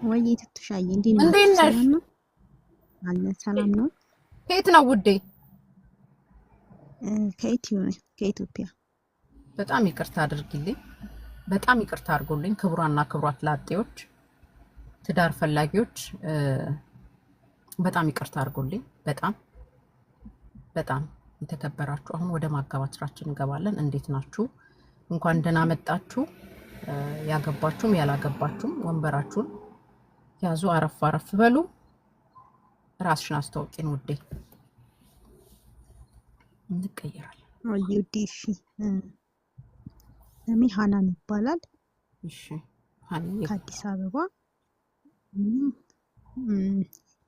ወይ ትትሻዬ እንዴት እንዴት ናችሁ? ነሽ? ሰላም ነው አለ። ሰላም ነው። ከየት ነው ውዴ? ከኢትዮጵያ። በጣም ይቅርታ አድርጊልኝ። በጣም ይቅርታ አድርጎልኝ። ክቡራና ክቡራት ላጤዎች፣ ትዳር ፈላጊዎች በጣም ይቅርታ አድርጎልኝ። በጣም በጣም የተከበራችሁ። አሁን ወደ ማጋባት ስራችን እንገባለን። እንዴት ናችሁ? እንኳን ደህና መጣችሁ። ያገባችሁም ያላገባችሁም ወንበራችሁን ያዙ፣ አረፍ አረፍ በሉ። ራስሽን አስተዋውቂን ውዴ። እንቀየራለን። ወይ ውዴ። እሺ ስሜ ሀናን ይባላል። እሺ ሀኒ፣ ከአዲስ አበባ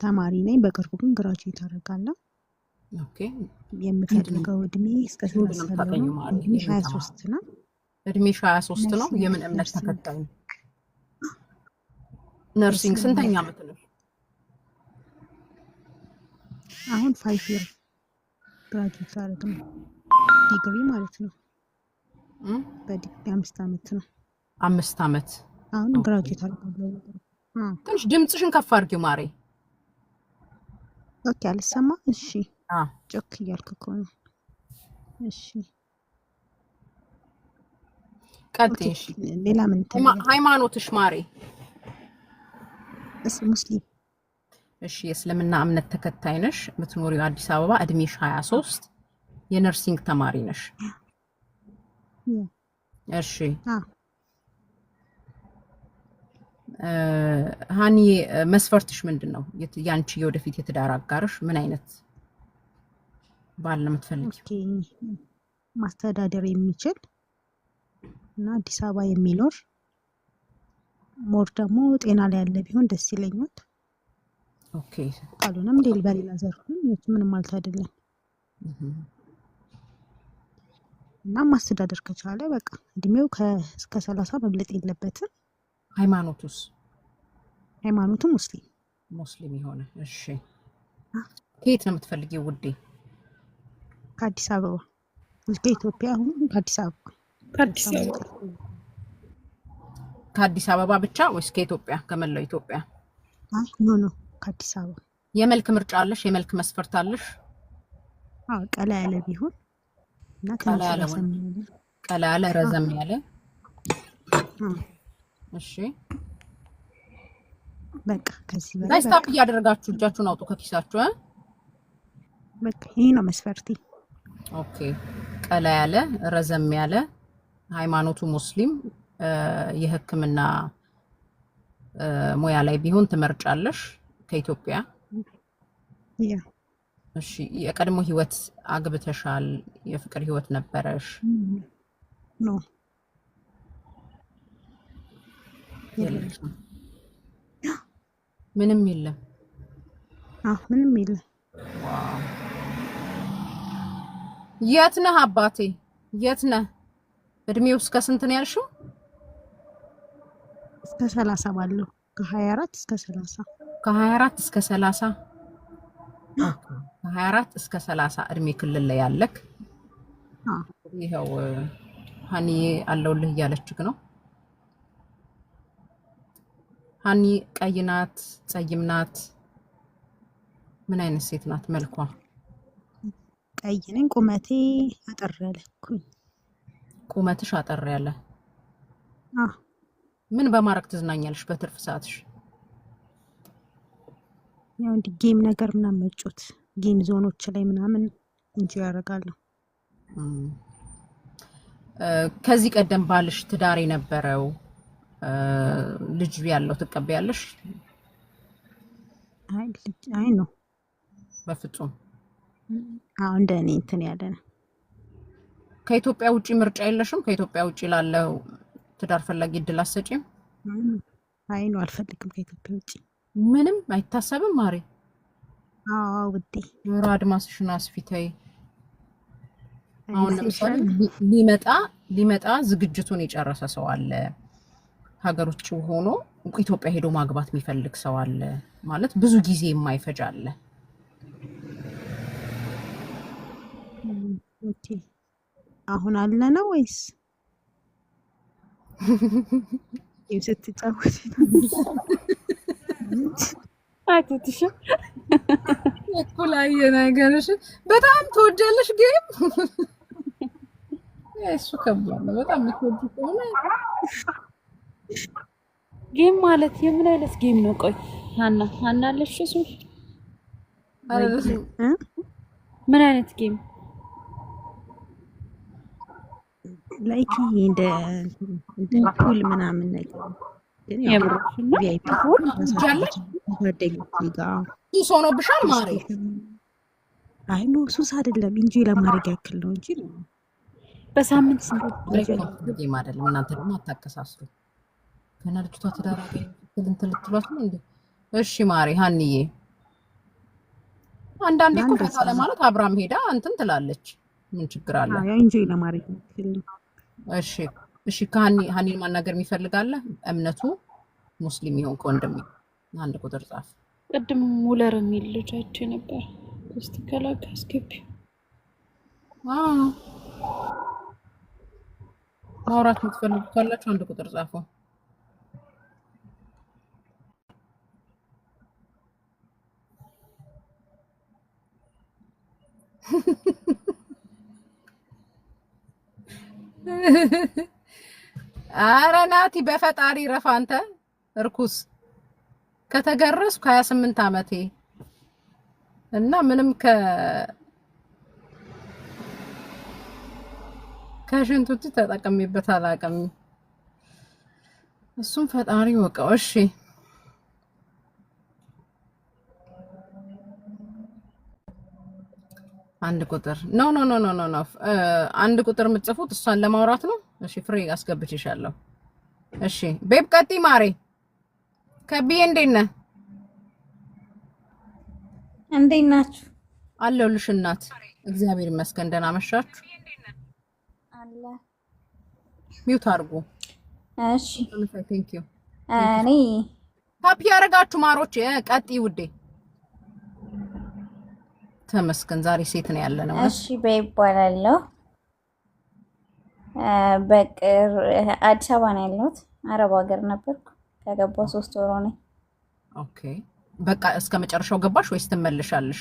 ተማሪ ነኝ። በቅርቡ ግን ግራጁዌት አደርጋለሁ። ኦኬ። የምፈልገው እድሜ እስከ 23 ነው። እድሜሽ 23 ነው። የምን እምነት ተከታይ ነው? ነርሲንግ ስንተኛ ዓመት ነው? አሁን 5 ይር ግራጁዌት አደረግ ነው። ዲግሪ ማለት ነው። በዲግሪ 5 ዓመት ነው። 5 ዓመት። አሁን ግራጁዌት አደረጋለሁ። ትንሽ ድምጽሽን ከፍ አድርጊው ማሬ። ኦኬ፣ አልሰማ። እሺ፣ ጮክ እያልኩ እኮ ነው። እሺ፣ ቀጥይ። እሺ፣ ሌላ ምን ትላለህ? ሃይማኖትሽ ማሬ? ሙስሊም። እሺ፣ የእስልምና እምነት ተከታይ ነሽ። የምትኖሪው አዲስ አበባ። እድሜሽ 23፣ የነርሲንግ ተማሪ ነሽ። እሺ ሃኒ፣ መስፈርትሽ ምንድን ነው? ያንቺ የወደፊት የትዳር አጋርሽ ምን አይነት ባል ነው የምትፈልጊው? ማስተዳደር የሚችል እና አዲስ አበባ የሚኖር ሞር ደግሞ ጤና ላይ ያለ ቢሆን ደስ ይለኛል። ኦኬ። ካልሆነም በሌላ ዘርፍ ምንም ማለት አይደለም። እና ማስተዳደር ከቻለ በቃ እድሜው እስከ 30 መብለጥ የለበትም። ሃይማኖቱስ? ሃይማኖቱ ሙስሊም የሆነ። እሺ፣ ከየት ነው የምትፈልጊው ውዴ? ከአዲስ አበባ። ከኢትዮጵያ አሁን ከአዲስ አበባ። ከአዲስ አበባ ብቻ ወይስ ከኢትዮጵያ? ከመላው ኢትዮጵያ? ኖ ከአዲስ አበባ። የመልክ ምርጫ አለሽ? የመልክ መስፈርት አለሽ? ቀላ ያለ ቢሆን እና ቀላ ያለ ረዘም ያለ። እሺ፣ በቃ ከዚህ በላይ ስታፕ እያደረጋችሁ እጃችሁን አውጡ ከኪሳችሁ። በቃ ይሄ ነው መስፈርቴ። ኦኬ። ቀላ ያለ ረዘም ያለ፣ ሃይማኖቱ ሙስሊም፣ የሕክምና ሙያ ላይ ቢሆን ትመርጫለሽ? ከኢትዮጵያ? እሺ። የቀድሞ ህይወት አግብተሻል? የፍቅር ህይወት ነበረሽ? ኖ ምንም የለም። ምንም የለም። የት ነህ አባቴ? የት ነህ? እድሜው እስከ ስንት ነው ያልሽው? እስከ 30 ባለው። ከ24 እስከ 30። ከ24 እስከ 30። ከ24 እስከ 30 እድሜ ክልል ላይ ያለክ። ይኸው ሀኒ አለውልህ እያለችክ ነው። ሀኒ ቀይ ናት? ጸይም ናት? ምን አይነት ሴት ናት? መልኳ? ቀይ ነኝ። ቁመቴ አጠር ያለ። ቁመትሽ አጠር ያለ። ምን በማድረግ ትዝናኛለሽ በትርፍ ሰዓትሽ? ያው እንዲ ጌም ነገር ምናምን መጫወት፣ ጌም ዞኖች ላይ ምናምን እንጂ ያደርጋለሁ። ከዚህ ቀደም ባልሽ ትዳር የነበረው ልጅ ያለው ትቀበያለሽ? አይ ነው በፍጹም። እንደ እኔ እንትን ያለ ነው። ከኢትዮጵያ ውጪ ምርጫ የለሽም? ከኢትዮጵያ ውጪ ላለው ትዳር ፈላጊ እድል አትሰጪም? አይ ነው አልፈልግም። ከኢትዮጵያ ውጪ ምንም አይታሰብም ማሬ? ውዴ፣ ኑሮ አድማስሽን አስፊታይ። አሁን ለምሳሌ ሊመጣ ዝግጅቱን የጨረሰ ሰው አለ። ሀገር ውጭ ሆኖ ኢትዮጵያ ሄዶ ማግባት የሚፈልግ ሰው አለ። ማለት ብዙ ጊዜ የማይፈጅ አለ። ኦኬ። አሁን አለ ነው ወይስ ስትጫወት? አትትሽ እኩላየ ነገርሽ በጣም ተወጃለሽ ጌም እሱ ከባድ ነው በጣም የምትወዱ ከሆነ ጌም ማለት የምን አይነት ጌም ነው? ቆይ ሀና አለሽ እሱ ምን አይነት ጌም ላይክ እንደ ፑል ምናምን ነገር ግን ያው ቪአይፒ ጓደኞቼ ጋር ሱስ ሆኖብሻል ማሬ? አይ ኖ ሱስ አይደለም እንጂ ለማድረግ ያክል ነው እንጂ በሳምንት ስንት ጌም አይደለም። እናንተ ደግሞ አታቀሳስሩ። ገና ልጅቷ ተዳራገ እንትን ልትሏት ነው እንዴ? እሺ ማሬ ሀንዬ አንዳንዴ እኮ ፈታ ለማለት አብራም ሄዳ እንትን ትላለች። ምን ችግር አለ? አይ እንጂ ለማድረግ ያክል ነው። እሺ ሀኒን ማናገር የሚፈልጋለ እምነቱ ሙስሊም ይሆን ከወንድም አንድ ቁጥር ጻፍ። ቅድም ሙለር የሚል ልጅ አይቼ ነበር። እስቲ ከላክ አስገቢ። ማውራት የምትፈልጉ ካላችሁ አንድ ቁጥር ጻፉ። ኧረ ናቲ በፈጣሪ ረፍ አንተ እርኩስ ከተገረስኩ 28 ዓመቴ እና ምንም ከሽንቱት ተጠቅሜበት አላውቅም። እሱም ፈጣሪ ወቀው። እሺ አንድ ቁጥር ኖ አንድ ቁጥር የምትጽፉት እሷን ለማውራት ነው። እሺ ፍሬ አስገብቼሻለሁ። እሺ ቤብ ቀጢ ማሬ ከብዬ እንዴት ነህ? እንዴት ናችሁ? አለሁልሽ እናት እግዚአብሔር ይመስገን። ደህና መሻችሁ? አለ ሚውት አድርጉ። እሺ ቴንክ ዩ። እኔ ሀፒ ያረጋችሁ ማሮች ቀጢ ውዴ ተመስገን። ዛሬ ሴት ነው ያለ ነው። እሺ በይባላለሁ በቅር አዲስ አበባ ነው ያለሁት። አረብ ሀገር ነበርኩ ከገባሁ 3 ወር ሆነኝ። ኦኬ በቃ እስከ መጨረሻው ገባሽ ወይስ ትመልሻለሽ?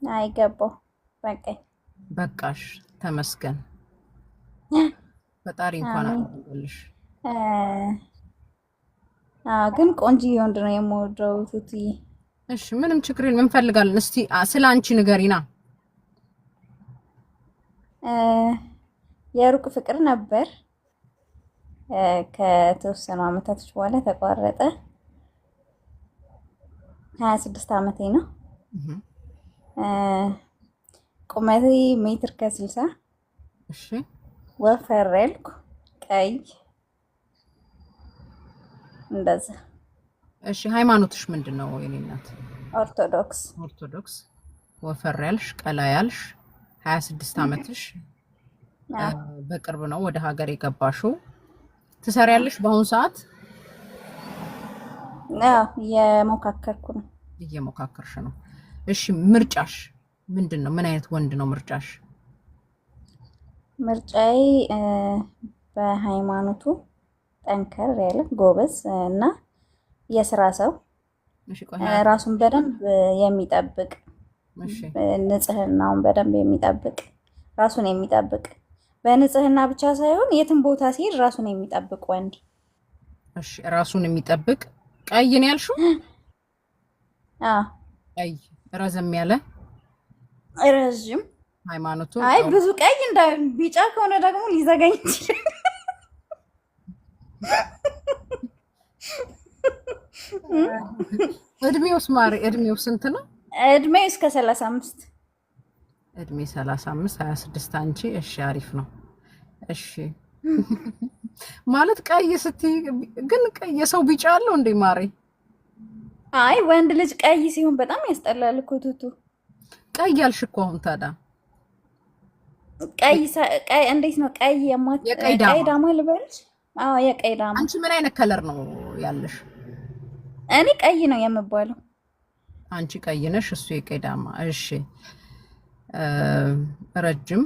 አይ ገባሁ በቃኝ። በቃሽ ተመስገን። ፈጣሪ እንኳን አደረገልሽ። ግን ቆንጆ ወንድ ነው የምወደው ቱቱዬ። እሺ ምንም ችግር የለም እንፈልጋለን። እስቲ ስለ አንቺ ንገሪና። የሩቅ ፍቅር ነበር ከተወሰኑ አመታቶች በኋላ ተቋረጠ። 26 አመቴ ነው። ቁመቴ ሜትር ከ60። እሺ ወፈር ያልኩ ቀይ እንደዛ። እሺ ሃይማኖትሽ ምንድነው? የኔ እናት ኦርቶዶክስ። ወፈር ያልሽ ቀላ ያልሽ 26 አመትሽ። በቅርብ ነው ወደ ሀገር የገባሽው። ትሰሪያለሽ በአሁኑ ሰዓት? እየሞካከርሽ ነው። እሺ ምርጫሽ ምንድነው? ምን አይነት ወንድ ነው ምርጫሽ? ምርጫዬ በሃይማኖቱ ጠንከር ያለ ጎበዝ እና የስራ ሰው፣ ራሱን በደንብ የሚጠብቅ፣ ንጽህናውን በደንብ የሚጠብቅ፣ ራሱን የሚጠብቅ፣ በንጽህና ብቻ ሳይሆን የትም ቦታ ሲሄድ ራሱን የሚጠብቅ ወንድ። እሺ ራሱን የሚጠብቅ ቀይ ነው ያልሽው? ቀይ ረዘም ያለ ረዥም። ሃይማኖቱ አይ ብዙ ቀይ እንዳይሆን፣ ቢጫ ከሆነ ደግሞ ሊዘጋኝ ይችላል። እድሜውስ ማሪ እድሜው ስንት ነው? እድሜው እስከ 35። እድሜ 35 26 አንቺ። እሺ አሪፍ ነው። እሺ ማለት ቀይ ስትይ ግን የሰው ቢጫ አለው እንዴ ማሪ? አይ ወንድ ልጅ ቀይ ሲሆን በጣም ያስጠላል እኮ ቱቱ። ቀይ ያልሽ እኮ አሁን ታዲያ ቀይ እንዴት ነው ቀይ ቀይ ዳማ ልበልሽ? አዎ የቀይ ዳማ። አንቺ ምን አይነት ከለር ነው ያለሽ? እኔ ቀይ ነው የምባለው። አንቺ ቀይ ነሽ፣ እሱ የቀይ ዳማ። እሺ ረጅም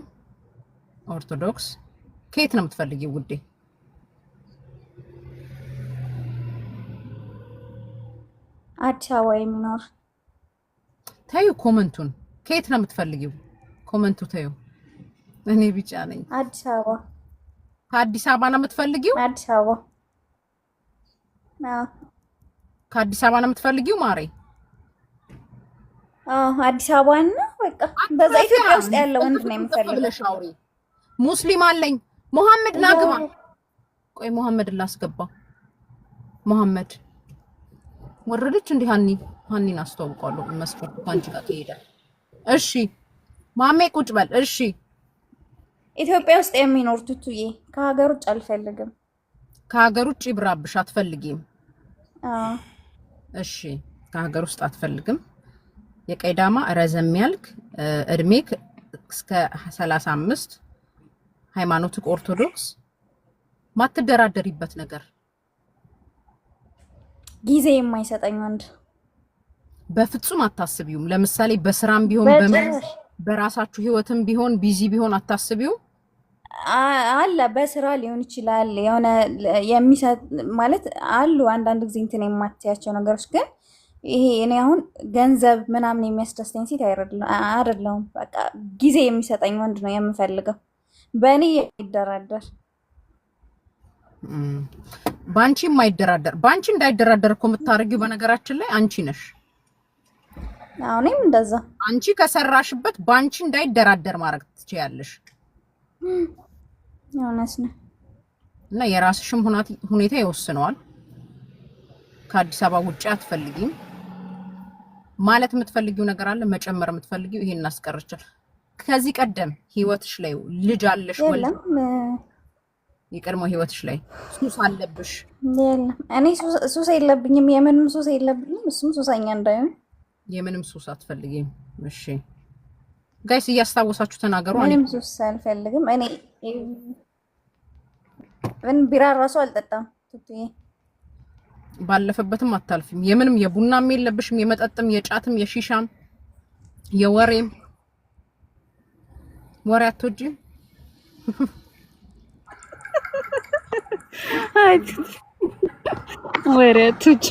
ኦርቶዶክስ። ከየት ነው የምትፈልጊው ውዴ? አዲስ አበባ የሚኖር ታዩ ኮመንቱን ከየት ነው የምትፈልጊው? ኮመንቱ ታዩ እኔ ቢጫ ነኝ። አዲስ አበባ ከአዲስ አበባ ነው የምትፈልጊው? አዲስ አበባ ከአዲስ አበባ ነው የምትፈልጊው ማሬ? አዲስ አበባ እና በቃ በዛ ኢትዮጵያ ውስጥ ያለው ወንድ ነው የምፈልገው። ሙስሊም አለኝ መሐመድ ናግባ። ቆይ መሐመድ ላስገባ። መሐመድ ወረደች እንዴ? ሀኒን አስተዋውቃለሁ። መስፈርቱ አንቺ ጋር ትሄዳል። እሺ ማሜ ቁጭ በል። እሺ ኢትዮጵያ ውስጥ የሚኖር ቱቱዬ ከሀገር ውጭ አልፈልግም። ከሀገር ውጭ ይብራብሽ አትፈልጊም? እሺ ከሀገር ውስጥ አትፈልግም። የቀይዳማ ረዘም ያልክ እድሜክ እስከ 35 ሃይማኖትክ ኦርቶዶክስ ማትደራደሪበት ነገር ጊዜ የማይሰጠኝ ወንድ በፍጹም አታስቢውም። ለምሳሌ በስራም ቢሆን በራሳችሁ ህይወትም ቢሆን ቢዚ ቢሆን አታስቢው? አለ በስራ ሊሆን ይችላል የሆነ የሚሰጥ ማለት አሉ አንዳንድ ጊዜ እንትን የማትያቸው ነገሮች ግን ይሄ እኔ አሁን ገንዘብ ምናምን የሚያስደስተኝ ሴት አይደለሁም። በቃ ጊዜ የሚሰጠኝ ወንድ ነው የምፈልገው። በእኔ የሚደራደር ባንቺ የማይደራደር ባንቺ እንዳይደራደር እኮ የምታደርጊው በነገራችን ላይ አንቺ ነሽ። እኔም እንደዛ አንቺ ከሰራሽበት ባንቺ እንዳይደራደር ማድረግ ትችያለሽ። እውነት ነው እና የራስሽም ሁኔታ ይወስነዋል። ከአዲስ አበባ ውጪ አትፈልጊም ማለት የምትፈልጊው ነገር አለ መጨመር የምትፈልጊው ይሄን እናስቀርቻል። ከዚህ ቀደም ህይወትሽ ላይ ልጅ አለሽ ወይ? የቀድሞ ህይወትሽ ላይ ሱስ አለብሽ? የለም እኔ ሱስ የለብኝም። የምንም ሱስ የለብኝም። እሱም ሱሰኛ እንዳይሆን የምንም ሱስ አትፈልጊም? እሺ ጋይስ እያስታወሳችሁ ተናገሩ። ምንም ሱስ አልፈልግም። እኔ ቢራ ራሱ አልጠጣም ቱቱዬ። ባለፈበትም አታልፊም። የምንም የቡናም የለብሽም የመጠጥም የጫትም የሺሻም የወሬም ወሬ አትወጂም? ወሬ አትወጂ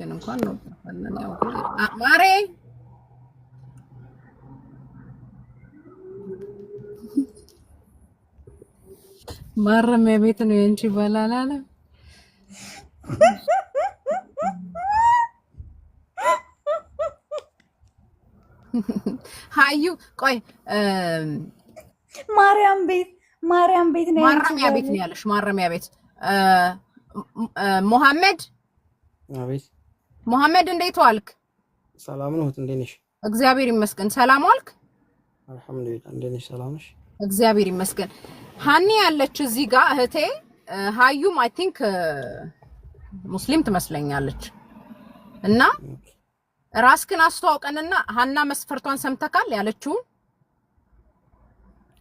እንኳን ነው ያው ማሬ ማረሚያ ቤት ነው እንጂ ባላላለ ሃዩ ቆይ ማርያም ቤት ነው ማረሚያ ቤት ነው ያለሽ? ማረሚያ ቤት መሐመድ አቤት መሐመድ እንዴት ዋልክ? ሰላም ነው። እንዴት ነሽ? እግዚአብሔር ይመስገን። ሰላም ዋልክ? አልሐምዱሊላህ። እንዴት ነሽ? ሰላም ነሽ? እግዚአብሔር ይመስገን። ሃኒ ያለች እዚህ ጋር እህቴ ሃዩም አይ ቲንክ ሙስሊም ትመስለኛለች። እና ራስክን አስተዋውቀንና ሃና መስፈርቷን ሰምተካል ያለችው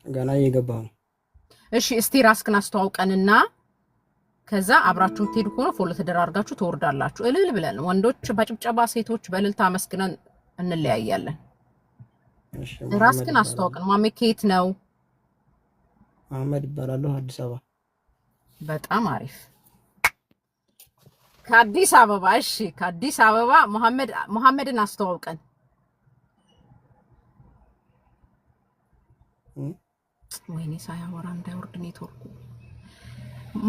ገና እየገባሁ ነው። እሺ እስቲ ራስክን አስተዋውቀንና ከዛ አብራችሁ ትሄዱ ሆኖ ፎሎ ተደራርጋችሁ ተወርዳላችሁ። እልል ብለን ወንዶች በጭብጨባ ሴቶች በእልልታ መስግነን እንለያያለን። እሺ ራስክን አስተዋውቀን። ማሜ ከየት ነው? አህመድ ይባላለሁ አዲስ አበባ። በጣም አሪፍ ከአዲስ አበባ። እሺ ከአዲስ አበባ መሐመድን አስተዋውቀን። ወይኔ ሳያወራ እንዳይወርድ ኔትወርኩ።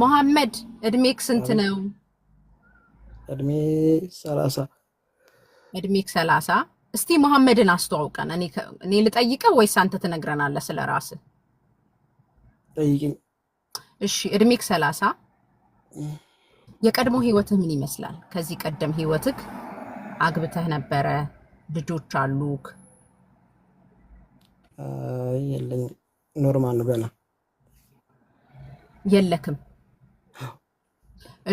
መሐመድ እድሜክ ስንት ነው? እድሜ 30። እድሜክ 30። እስቲ መሐመድን አስተዋውቀን። እኔ ልጠይቀው ወይስ አንተ ትነግረናለህ ስለራስህ? ጠይቂኝ። እሺ እድሜክ 30። የቀድሞ ህይወትህ ምን ይመስላል? ከዚህ ቀደም ህይወትክ አግብተህ ነበረ? ልጆች አሉክ? የለኝ ኖርማል ነው ገና። የለክም?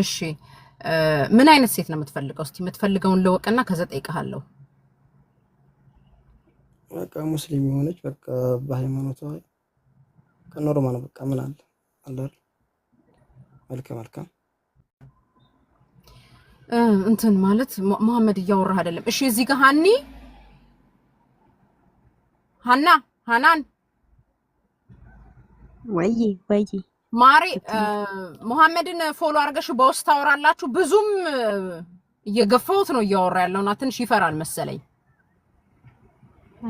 እሺ ምን አይነት ሴት ነው የምትፈልገው? እስቲ የምትፈልገውን ልወቅና ከዛ ጠይቀሃለሁ። በቃ ሙስሊም የሆነች በቃ በሃይማኖቷ ከኖርማል በቃ ምን አለ አይደል? መልካም እንትን ማለት መሐመድ እያወራህ አይደለም። እሺ እዚህ ጋር ሃናን ወይ ማሪ መሐመድን ፎሎ አድርገሽ በውስጥ ታወራላችሁ። ብዙም እየገፋሁት ነው እያወራ ያለውና ትንሽ ይፈራል መሰለኝ።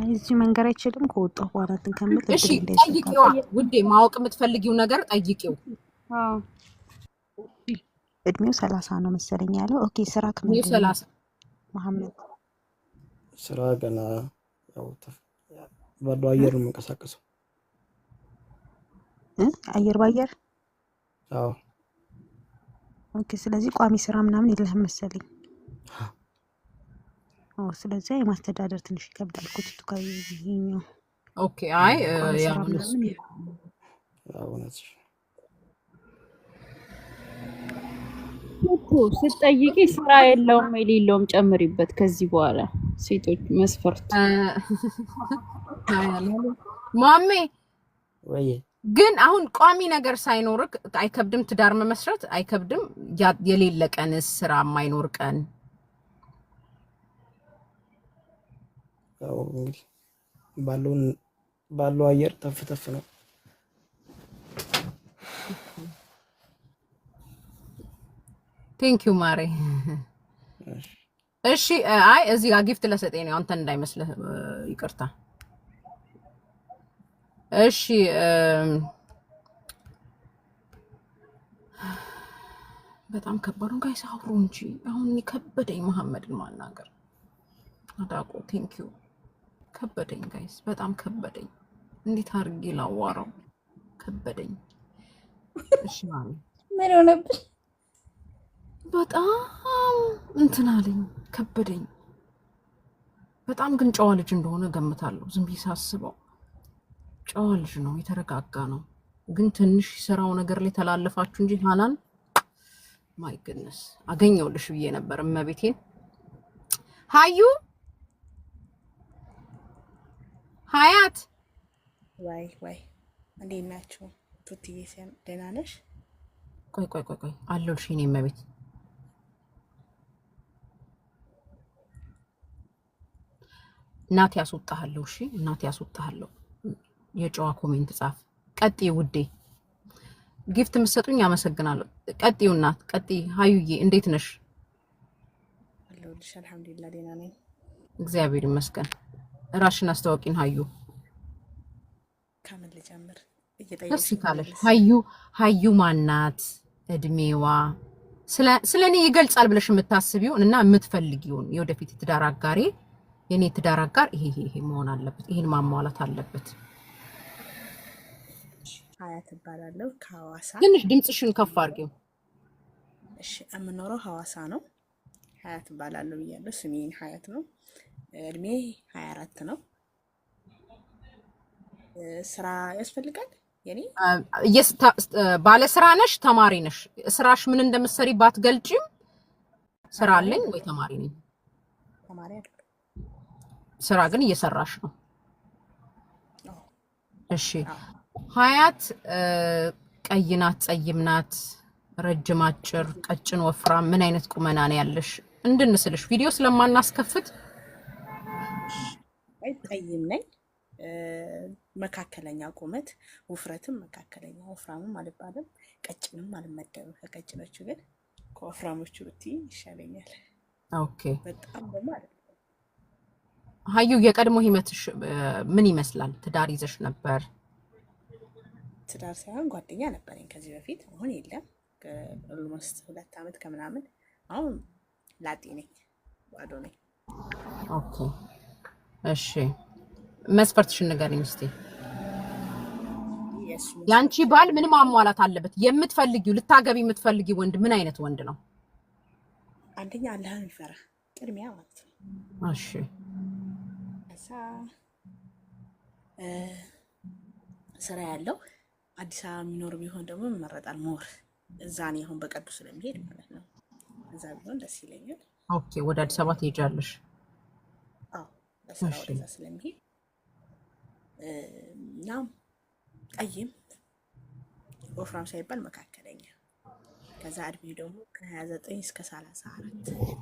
እዚህ መንገር አይችልም ከወጣሁ በኋላ እንትን ከምል እሺ ጠይቂዋ ውዴ፣ ማወቅ የምትፈልጊው ነገር ጠይቂው። እድሜው 30 ነው መሰለኝ ያለው። ኦኬ ስራ እድሜው 30 መሐመድ ስራ ገና ያው ባለው አየር ነው የምንቀሳቀሰው። አየር ባየር። አዎ ኦኬ። ስለዚህ ቋሚ ስራ ምናምን የለህም መሰለኝ። ስለዚህ የማስተዳደር ትንሽ ይከብዳል ኩትቱ ከይኛው። ኦኬ አይ ያው ነው ስትጠይቂ ስራ የለውም የሌለውም ጨምሪበት። ከዚህ በኋላ ሴቶች መስፈርት ማሜ ወይ ግን አሁን ቋሚ ነገር ሳይኖርክ አይከብድም? ትዳር መመስረት አይከብድም? የሌለ ቀን ስራ የማይኖር ቀን ያው እንግዲህ ባለው አየር ተፍተፍ ነው። ቴንክ ዩ ማሬ። እሺ አይ እዚህ ጋር ጊፍት ለሰጠኝ ነው አንተ እንዳይመስልህ፣ ይቅርታ። እሺ በጣም ከባድ ነው ጋይስ፣ አውሩ እንጂ አሁን ከበደኝ መሐመድን ማናገር። አዳቆ ቴንክ ዩ ከበደኝ ጋይስ፣ በጣም ከበደኝ። እንዴት አድርጌ ላዋራው ከበደኝ። እሺ ማሚ ምን ሆነብኝ? በጣም እንትን አለኝ ከበደኝ በጣም። ግን ጨዋ ልጅ እንደሆነ ገምታለሁ። ዝም ብዬ ሳስበው ጨዋ ልጅ ነው፣ የተረጋጋ ነው። ግን ትንሽ ስራው ነገር ላይ ተላለፋችሁ እንጂ ሃናን ማይ ግድነስ አገኘውልሽ ብዬ ነበር እመቤቴን። ሃዩ ሀያት ወይ እንዴት ናችሁ? ቱትዬ ደህና ነሽ? ቆይ አለሁልሽ የኔ እመቤት። እናቴ ያስወጣሃለሁ። እሺ እናቴ ያስወጣሃለሁ። የጨዋ ኮሜንት ጻፍ። ቀጥይ ውዴ፣ ጊፍት የምትሰጡኝ አመሰግናለሁ። ቀጥዩ እናት ቀጥይ። ሀዩዬ እንዴት ነሽ? አለሁልሽ አልሐምዱሊላህ ደህና ነኝ እግዚአብሔር ይመስገን። ራሽን አስተዋውቂን ሀዩ። ከምን ልጀምር? እሺ ካለሽ ሀዩ ማናት? እድሜዋ ስለኔ ይገልጻል ብለሽ የምታስቢውን እና የምትፈልጊውን የወደፊት ትዳር አጋሬ፣ የኔ ትዳር አጋር ይሄ መሆን አለበት፣ ይሄን ማሟላት አለበት። ሀያት እባላለሁ ከሐዋሳ። ትንሽ ድምጽሽን ከፍ አድርጊው። እሺ የምኖረው ሐዋሳ ነው። ሀያት እባላለሁ ብያለሁ። ስሜን ሀያት ነው። እድሜ 24 ነው። ስራ ያስፈልጋል? የኔ ባለ ስራ ነሽ? ተማሪ ነሽ? ስራሽ ምን እንደምትሰሪ ባትገልጪም ስራ አለኝ ወይ ተማሪ ነኝ? ተማሪ አይደለም። ስራ ግን እየሰራሽ ነው? እሺ ሀያት ቀይ ናት? ጸይም ናት? ረጅም አጭር፣ ቀጭን ወፍራም፣ ምን አይነት ቁመና ነው ያለሽ? እንድንስልሽ ቪዲዮ ስለማናስከፍት ጠይም ነኝ። መካከለኛ ቁመት፣ ውፍረትም መካከለኛ፣ ወፍራምም አልባልም፣ ቀጭንም አልመደብም። ከቀጭኖቹ ግን ከወፍራሞቹ ብትይ ይሻለኛል። ኦኬ በጣም ደግሞ አይደለም። ሀዩ የቀድሞ ህይወትሽ ምን ይመስላል? ትዳር ይዘሽ ነበር? ትዳር ሳይሆን ጓደኛ ነበረኝ ከዚህ በፊት። አሁን የለም። ኦልሞስት 2 ዓመት ከምናምን። አሁን ላጤ ነኝ፣ ባዶ ነኝ። ኦኬ እሺ መስፈርትሽን ንገሪኝ እስቲ። ያንቺ ባል ምን ማሟላት አለበት? የምትፈልጊው ልታገቢ የምትፈልጊው ወንድ ምን አይነት ወንድ ነው? አንደኛ አላህን የሚፈራ ቅድሚያ ማለት ነው። እሺ ከዛ ስራ ያለው አዲስ አበባ የሚኖር ቢሆን ደግሞ ይመረጣል። ሞር እዛ እኔ አሁን በቀዱ ስለሚሄድ ማለት ነው። እዛ ቢሆን ደስ ይለኛል። ኦኬ ወደ አዲስ አበባ ትሄጃለሽ? አዎ ለስራ ወደዛ ስለሚሄድ እና ጠይም ወፍራም ሳይባል መካከለኛ። ከዛ እድሜው ደግሞ ከ29 እስከ 34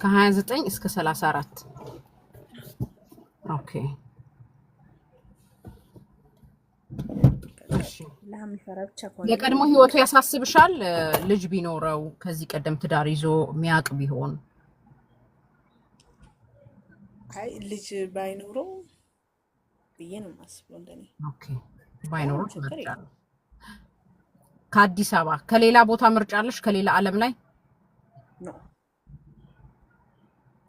ከ29 እስከ 34 ኦኬ። አላህ የሚፈራ ብቻ ከሆነ የቀድሞ ህይወቱ ያሳስብሻል? ልጅ ቢኖረው ከዚህ ቀደም ትዳር ይዞ የሚያውቅ ቢሆን? አይ ልጅ ባይኖረው ብዬ ነው የማስበው እንደኔ። ኦኬ ባይኖረው ትመርጫለሽ? ከአዲስ አበባ ከሌላ ቦታ ምርጫ አለሽ? ከሌላ ዓለም ላይ ነው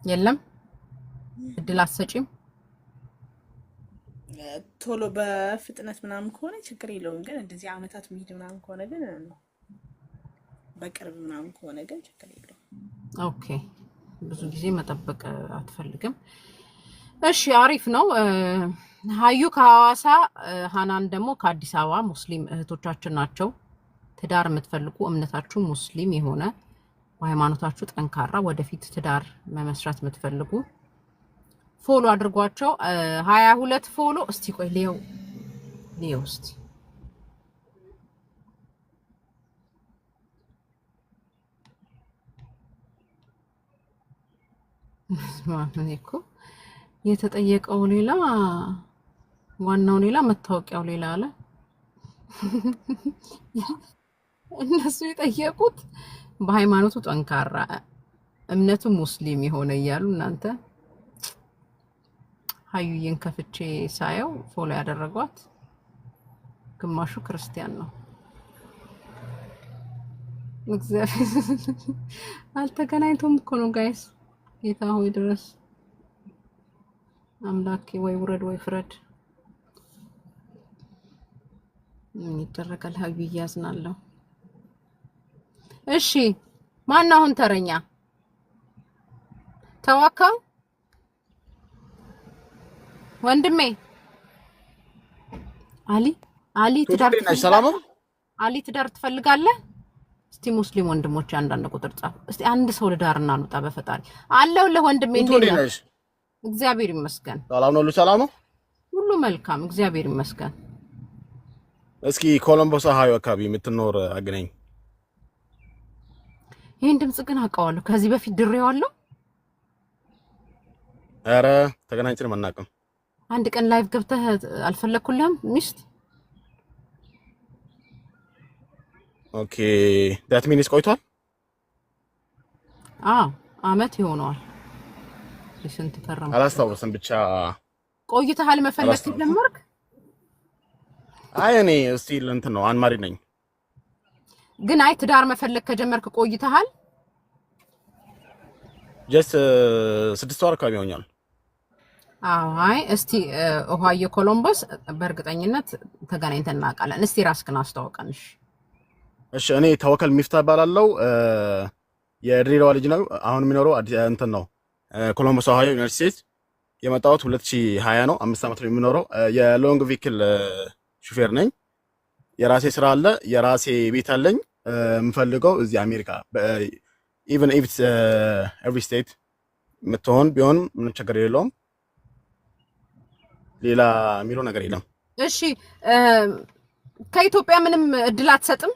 የለም? እድል አትሰጪም? ቶሎ በፍጥነት ምናምን ከሆነ ችግር የለውም፣ ግን እንደዚህ አመታት የሚሄድ ምናምን ከሆነ ግን ነው። በቅርብ ምናምን ከሆነ ግን ችግር የለውም። ኦኬ ብዙ ጊዜ መጠበቅ አትፈልግም። እሺ አሪፍ ነው። ሀዩ ከሐዋሳ፣ ሃናን ደግሞ ከአዲስ አበባ ሙስሊም እህቶቻችን ናቸው። ትዳር የምትፈልጉ እምነታችሁ ሙስሊም የሆነ በሃይማኖታችሁ ጠንካራ ወደፊት ትዳር መመስረት የምትፈልጉ ፎሎ አድርጓቸው። 22 ፎሎ። እስቲ ቆይ ሊየው እስቲ ማን እኮ የተጠየቀው ሌላ ዋናው ሌላ መታወቂያው ሌላ አለ። እነሱ የጠየቁት በሃይማኖቱ ጠንካራ እምነቱ ሙስሊም የሆነ እያሉ እናንተ ሀዩዬን ከፍቼ ሳየው ፎሎ ያደረጓት ግማሹ ክርስቲያን ነው። እግዚአብሔር አልተገናኝቶም እኮ ነው ጋይስ። ጌታ ሆይ ድረስ አምላኬ፣ ወይ ውረድ ወይ ፍረድ። ምን ይደረጋል? ሀዩዬ ያዝናለሁ። እሺ ማን አሁን ተረኛ? ተዋካው ወንድሜ አሊ ትዳር ሰላም አሊ ትዳር ትፈልጋለህ? እስቲ ሙስሊም ወንድሞች አንዳንድ ቁጥር ጻፍ እስቲ። አንድ ሰው ልዳር እናኑጣ በፈጣሪ አለው ለወንድሜ። እንዴት ነህ? እግዚአብሔር ይመስገን። ሰላም ነው። ሰላም ነው። ሁሉ መልካም እግዚአብሔር ይመስገን። እስኪ ኮሎምቦስ ኦሃዮ አካባቢ የምትኖር አገናኝ። ይሄን ድምጽ ግን አውቀዋለሁ። ከዚህ በፊት ድሬዋለሁ። ኧረ ተገናኝተን ማናቀም። አንድ ቀን ላይቭ ገብተህ አልፈለኩልህም ሚስት? ኦኬ ዳት ሚኒስ ቆይቷል። አመት ይሆነዋል። ስንት ከረም አላስታውስም። ብቻ ቆይተሃል መፈለክ ጀመርክ? አይ እኔ ስቲል እንትን ነው አንማሪ ነኝ። ግን አይ ትዳር መፈለክ ከጀመርክ ቆይተሃል? ጀስት 6 ወር አካባቢ ይሆናል። አይ እስቲ ኦሃዮ ኮሎምቦስ በእርግጠኝነት ተገናኝተን እናውቃለን። እስቲ ራስክን አስተዋውቀን። እሺ እኔ ተወከል ሚፍታ እባላለሁ። የድሬዳዋ ልጅ ነው። አሁን የሚኖረው እንትን ነው ኮሎምቦስ ኦሃዮ ዩናይትድ ስቴትስ። የመጣሁት 2020 ነው። 5 ዓመት ነው የሚኖረው። የሎንግ ቪክል ሹፌር ነኝ። የራሴ ስራ አለ፣ የራሴ ቤት አለኝ። የምፈልገው እዚህ አሜሪካ ኢቨን ኢፍ ኢትስ ኤቭሪ ስቴት የምትሆን ቢሆንም ምንም ችግር የለውም። ሌላ የሚለው ነገር የለም። እሺ ከኢትዮጵያ ምንም እድል አትሰጥም?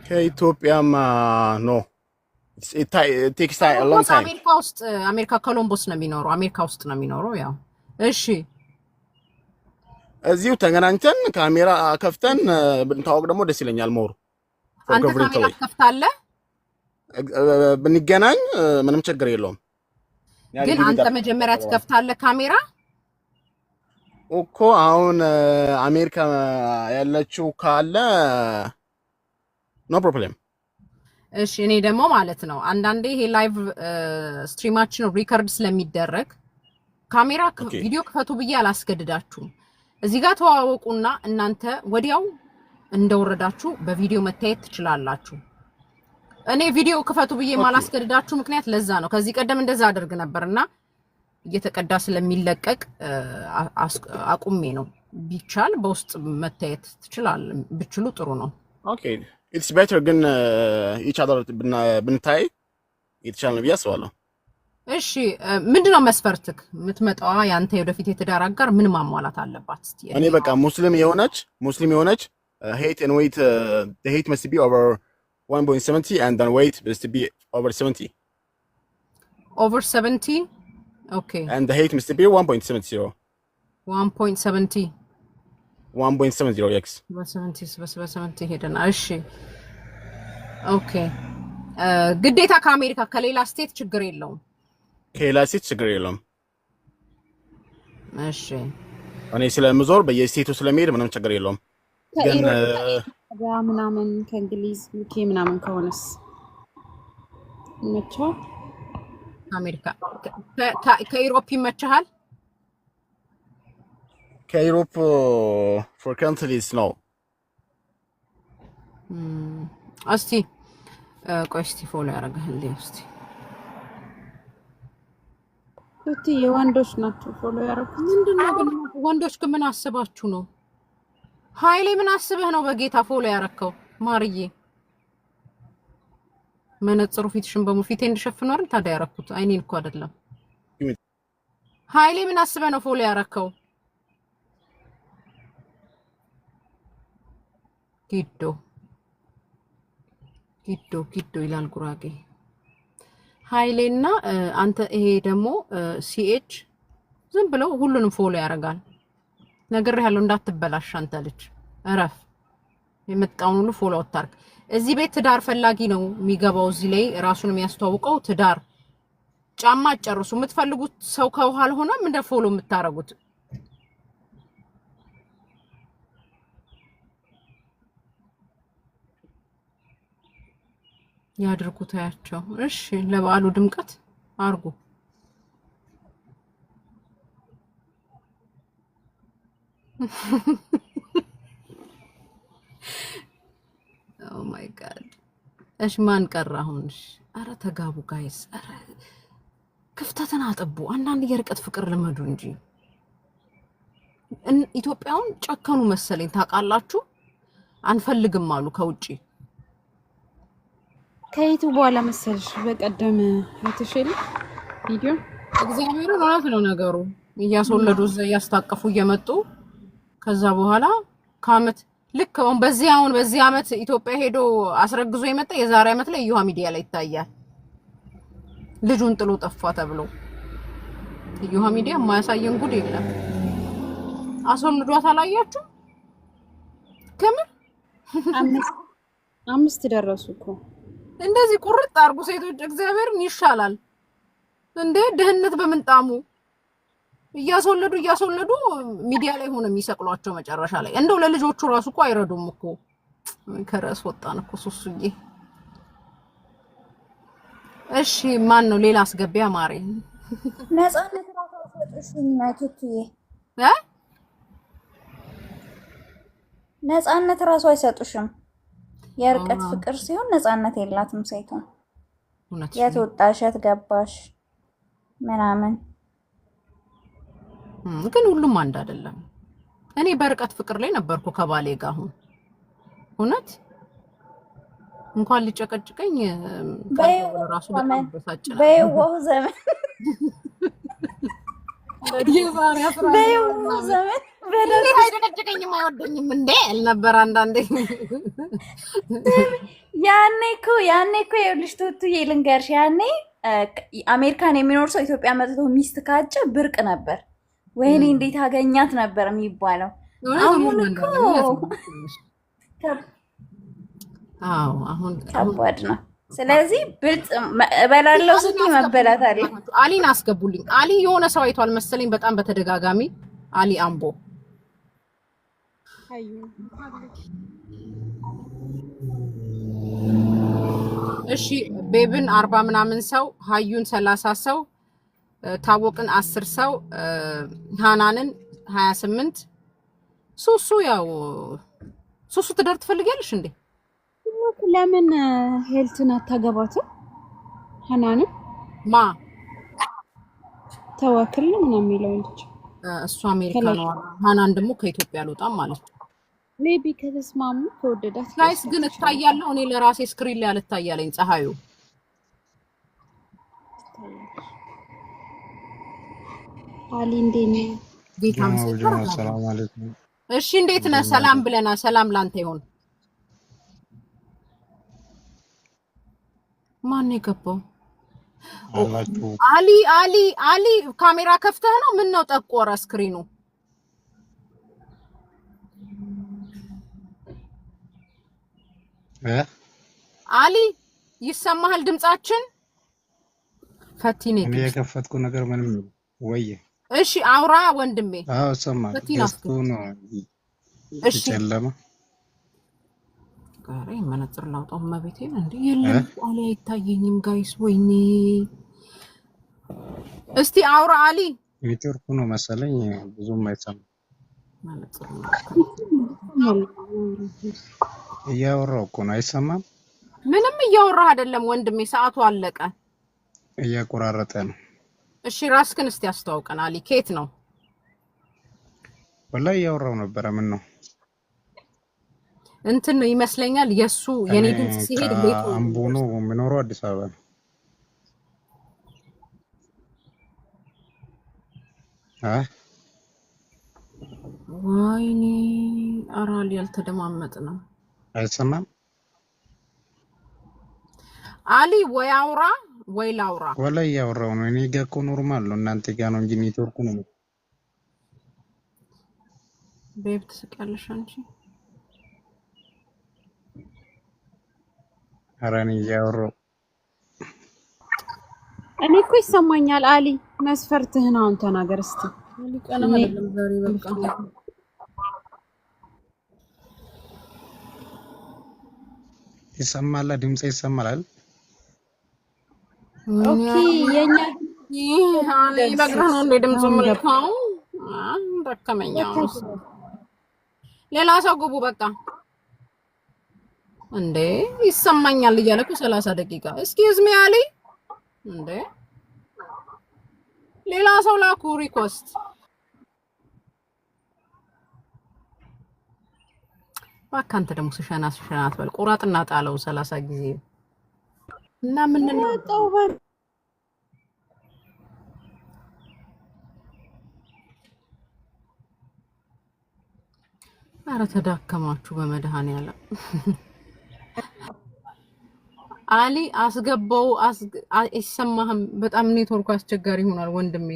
ከኢትዮጵያማ ኖ ቴክስ ሎንግ ታይም። አሜሪካ ኮሎምቦስ ነው የሚኖረው። አሜሪካ ውስጥ ነው የሚኖረው። ያው እሺ እዚሁ ተገናኝተን ካሜራ ከፍተን ብንታወቅ ደግሞ ደስ ይለኛል። ሞር አንተ ካሜራ ከፍታለህ ብንገናኝ ምንም ችግር የለውም። ግን አንተ መጀመሪያ ትከፍታለህ ካሜራ እኮ። አሁን አሜሪካ ያለችው ካለ ኖ ፕሮብሌም። እሺ እኔ ደግሞ ማለት ነው አንዳንዴ ይሄ ላይቭ ስትሪማችን ሪከርድ ስለሚደረግ ካሜራ ቪዲዮ ክፈቱ ብዬ አላስገድዳችሁም። እዚህ ጋር ተዋወቁና እናንተ ወዲያው እንደወረዳችሁ በቪዲዮ መታየት ትችላላችሁ። እኔ ቪዲዮ ክፈቱ ብዬ ማላስገድዳችሁ ምክንያት ለዛ ነው። ከዚህ ቀደም እንደዛ አደርግ ነበርና እየተቀዳ ስለሚለቀቅ አቁሜ ነው። ቢቻል በውስጥ መታየት ትችላል ብችሉ ጥሩ ነው። ኦኬ ኢትስ ቤተር ግን ኢች አዘር ብንታይ የተሻለ ነው ብዬ አስባለሁ። እሺ ምንድነው መስፈርትክ? የምትመጣዋ ያንተ የወደፊት የትዳር አጋር ምን ማሟላት አለባት? እስቲ እኔ በቃ ሙስሊም የሆነች height and weight the height must be over 1.70 and then weight must be over 70. Over 70? Okay. And the height must be 1.70. 1.70. 1.70x በ70 ሄደና እሺ ኦኬ ግዴታ ከአሜሪካ ከሌላ ስቴት ችግር የለውም ከሌላ ስቴት ችግር የለውም እሺ እኔ ስለምዞር በየስቴቱ ስለሚሄድ ምንም ችግር የለውም ግን ምናምን ከእንግሊዝ ዩኬ ምናምን ከሆነስ ይመቻል አሜሪካ ከኢሮፕ ይመቻል ከኢሮፕ for countries no እስቲ ቆይ እስቲ ፎሎ ያደርጋል እስቲ እቲ የወንዶች ናቸው ፎሎ ያደርጉት ምንድነው ግን ወንዶች ምን አስባችሁ ነው ኃይሌ ምን አስበህ ነው በጌታ ፎሎ ያረከው ማርዬ መነጽሩ ፊትሽን በሙፊቴ እንድሸፍነው አይደል ታዲያ ያረኩት አይኔን እኮ አይደለም ኃይሌ ምን አስበህ ነው ፎሎ ያረከው ኪዶ ይላል ጉራጌ ኃይሌና አንተ ይሄ ደግሞ ሲኤች ዝም ብለው ሁሉንም ፎሎ ያረጋል ነግሬሃለሁ እንዳትበላሽ አንተ ልጅ አረፍ የመጣውን ሁሉ ፎሎ አታርክ እዚህ ቤት ትዳር ፈላጊ ነው የሚገባው እዚህ ላይ ራሱን የሚያስተዋውቀው ትዳር ጫማ ጨርሱ የምትፈልጉት ሰው ከኋላ ሆነም እንደ ፎሎ የምታረጉት ያድርጉት ያቸው እሺ ለበዓሉ ድምቀት አርጉ ኦ ማይ ጋድ እሺ ማን ቀረ አሁንሽ አረ ተጋቡ ጋይስ አረ ክፍተትን አጥቡ አንዳንድ የርቀት ፍቅር ልመዱ እንጂ ኢትዮጵያውን ጨከኑ መሰለኝ ታውቃላችሁ አንፈልግም አሉ ከውጪ ከይቱ በኋላ መሰልሽ በቀደም አይተሽል ቪዲዮ እግዚአብሔር እውነት ነው ነገሩ እያስወለዱ እያስታቀፉ እየመጡ ከዛ በኋላ ካመት ልክ በዚህ አመት ኢትዮጵያ ሄዶ አስረግዞ የመጣ የዛሬ አመት ላይ ዩሃ ሚዲያ ላይ ይታያል ልጁን ጥሎ ጠፋ ተብሎ ዩሃ ሚዲያ ማያሳየን ጉድ የለም አስወልዷት አላያችሁ ከምን አምስት ደረሱ እኮ እንደዚህ ቁርጥ አርጉ ሴቶች እግዚአብሔርን ይሻላል እንዴ ድህነት በመንጣሙ እያስወለዱ ሚዲያ ላይ ሆነ የሚሰቅሏቸው መጨረሻ ላይ እንደው ለልጆቹ ራሱ እኮ አይረዱም እኮ ከራስ ወጣን እኮ ሱሱዬ እሺ ማን ነው ሌላ አስገቢያ ማሪ ነፃነት ራሱ አይሰጡሽም ማይቱዬ ነፃነት ራሱ አይሰጡሽም የርቀት ፍቅር ሲሆን ነፃነት የላትም ሴቷ የት ወጣሽ የት ገባሽ ምናምን ግን ሁሉም አንድ አይደለም እኔ በርቀት ፍቅር ላይ ነበርኩ ከባሌ ጋር አሁን እውነት እንኳን ሊጨቀጭቀኝ ራሱ በጣም በሳጭና በየዋህ ዘመን በየዋህ ዘመን በደል አይጨቀጭቀኝም አይወደኝም እንዴ አልነበር አንዳንዴ ያኔ እኮ ይኸውልሽ ቱቱዬ ልንገርሽ ያኔ አሜሪካን የሚኖር ሰው ኢትዮጵያ መጥቶ ሚስት ካጨ ብርቅ ነበር ወይኔ እንዴት አገኛት ነበር የሚባለው አሁን እኮ አሁን ከባድ ነው ስለዚህ ብልጥ እበላለሁ ስትይ መበላት አለ አሊን አስገቡልኝ አሊ የሆነ ሰው አይቷል መሰለኝ በጣም በተደጋጋሚ አሊ አምቦ እሺ ቤብን 40 ምናምን ሰው ሀዩን 30 ሰው ታወቅን 10 ሰው ሃናንን 28 ሱሱ ያው ሱሱ ትዳር ትፈልጊያለሽ እንዴ ለምን ሄልትን አታገባትም ሃናንን ማ ተወክል ምን የሚለው ልጅ እሱ አሜሪካ ነው ሃናን ደግሞ ከኢትዮጵያ አልወጣም ማለት ነው ሜቢ ከተስማሙ ከወደዳት ጋይስ ግን እታያለሁ እኔ ለራሴ ስክሪን ላይ አልታያለኝ ፀሐዩ አሊ እንዴት ነው ጌታ መስከረም ሰላም አለይኩም እሺ እንዴት ነህ ሰላም ብለና ሰላም ላንተ ይሁን ማን የገባው አሊ ካሜራ ከፍተህ ነው ምን ነው ጠቆረ ስክሪኑ አሊ ይሰማሃል ድምጻችን? ፈቲኔ እኔ የከፈትኩ ነገር ምንም ወይ እሺ አውራ ወንድሜ። አዎ ሰማል ገስቱ ነው። እሺ ጨለማ ጋር መነጽር ላውጣው መቤቴን እንዴ የለም አሊ አይታየኝም ጋይስ ወይኔ እስቲ አውራ አሊ ኔትወርኩ ነው መሰለኝ ብዙም አይሰማም መነጽር እያወራሁ እኮ ነው አይሰማም ምንም እያወራህ አይደለም ወንድሜ ሰዓቱ አለቀ እያቆራረጠ ነው እሺ ራስክን እስቲ አስተዋውቀን አሊ ኬት ነው ወላሂ እያወራሁ ነበር ምን ነው እንትን ነው ይመስለኛል የሱ የኔ ድምጽ ሲሄድ ቤቱ አምቦ ነው የሚኖረው አዲስ አበባ ነው ወይኔ አራሊ ያልተደማመጥ ነው አይሰማም አሊ ወይ አውራ ወይ ላውራ ወላሂ እያወራሁ ነው እኔ ጋር እኮ ኖርማል ነው እናንተ ጋር ነው እንጂ ኔትወርኩ ነው ቤብ ትስቃለሽ አንቺ አራኒ እያወራሁ እኔ እኮ ይሰማኛል አሊ መስፈርትህን አሁን ተናገር እስቲ አሊ ቀና አይደለም ዛሬ በቃ ይሰማል ድምጽ ይሰማል ኦኬ የኛ አሊ በግራ ነው እንደ ድምጽ መልካው ደከመኛው ሌላ ሰው ግቡ በቃ እንዴ ይሰማኛል እያለኩ 30 ደቂቃ ኤክስኪውዝ ሚ አሊ እንዴ ሌላ ሰው ላኩ ሪኮስት ባካንተ ደግሞ ሸናት በል ቁራጥና ጣለው 30 ጊዜ እና ምን ነው ተውበል አረ ተዳከማችሁ በመድኃኒዓለም አሊ አስገባው አይሰማህም በጣም ኔትወርኩ አስቸጋሪ ሆኗል ወንድሜ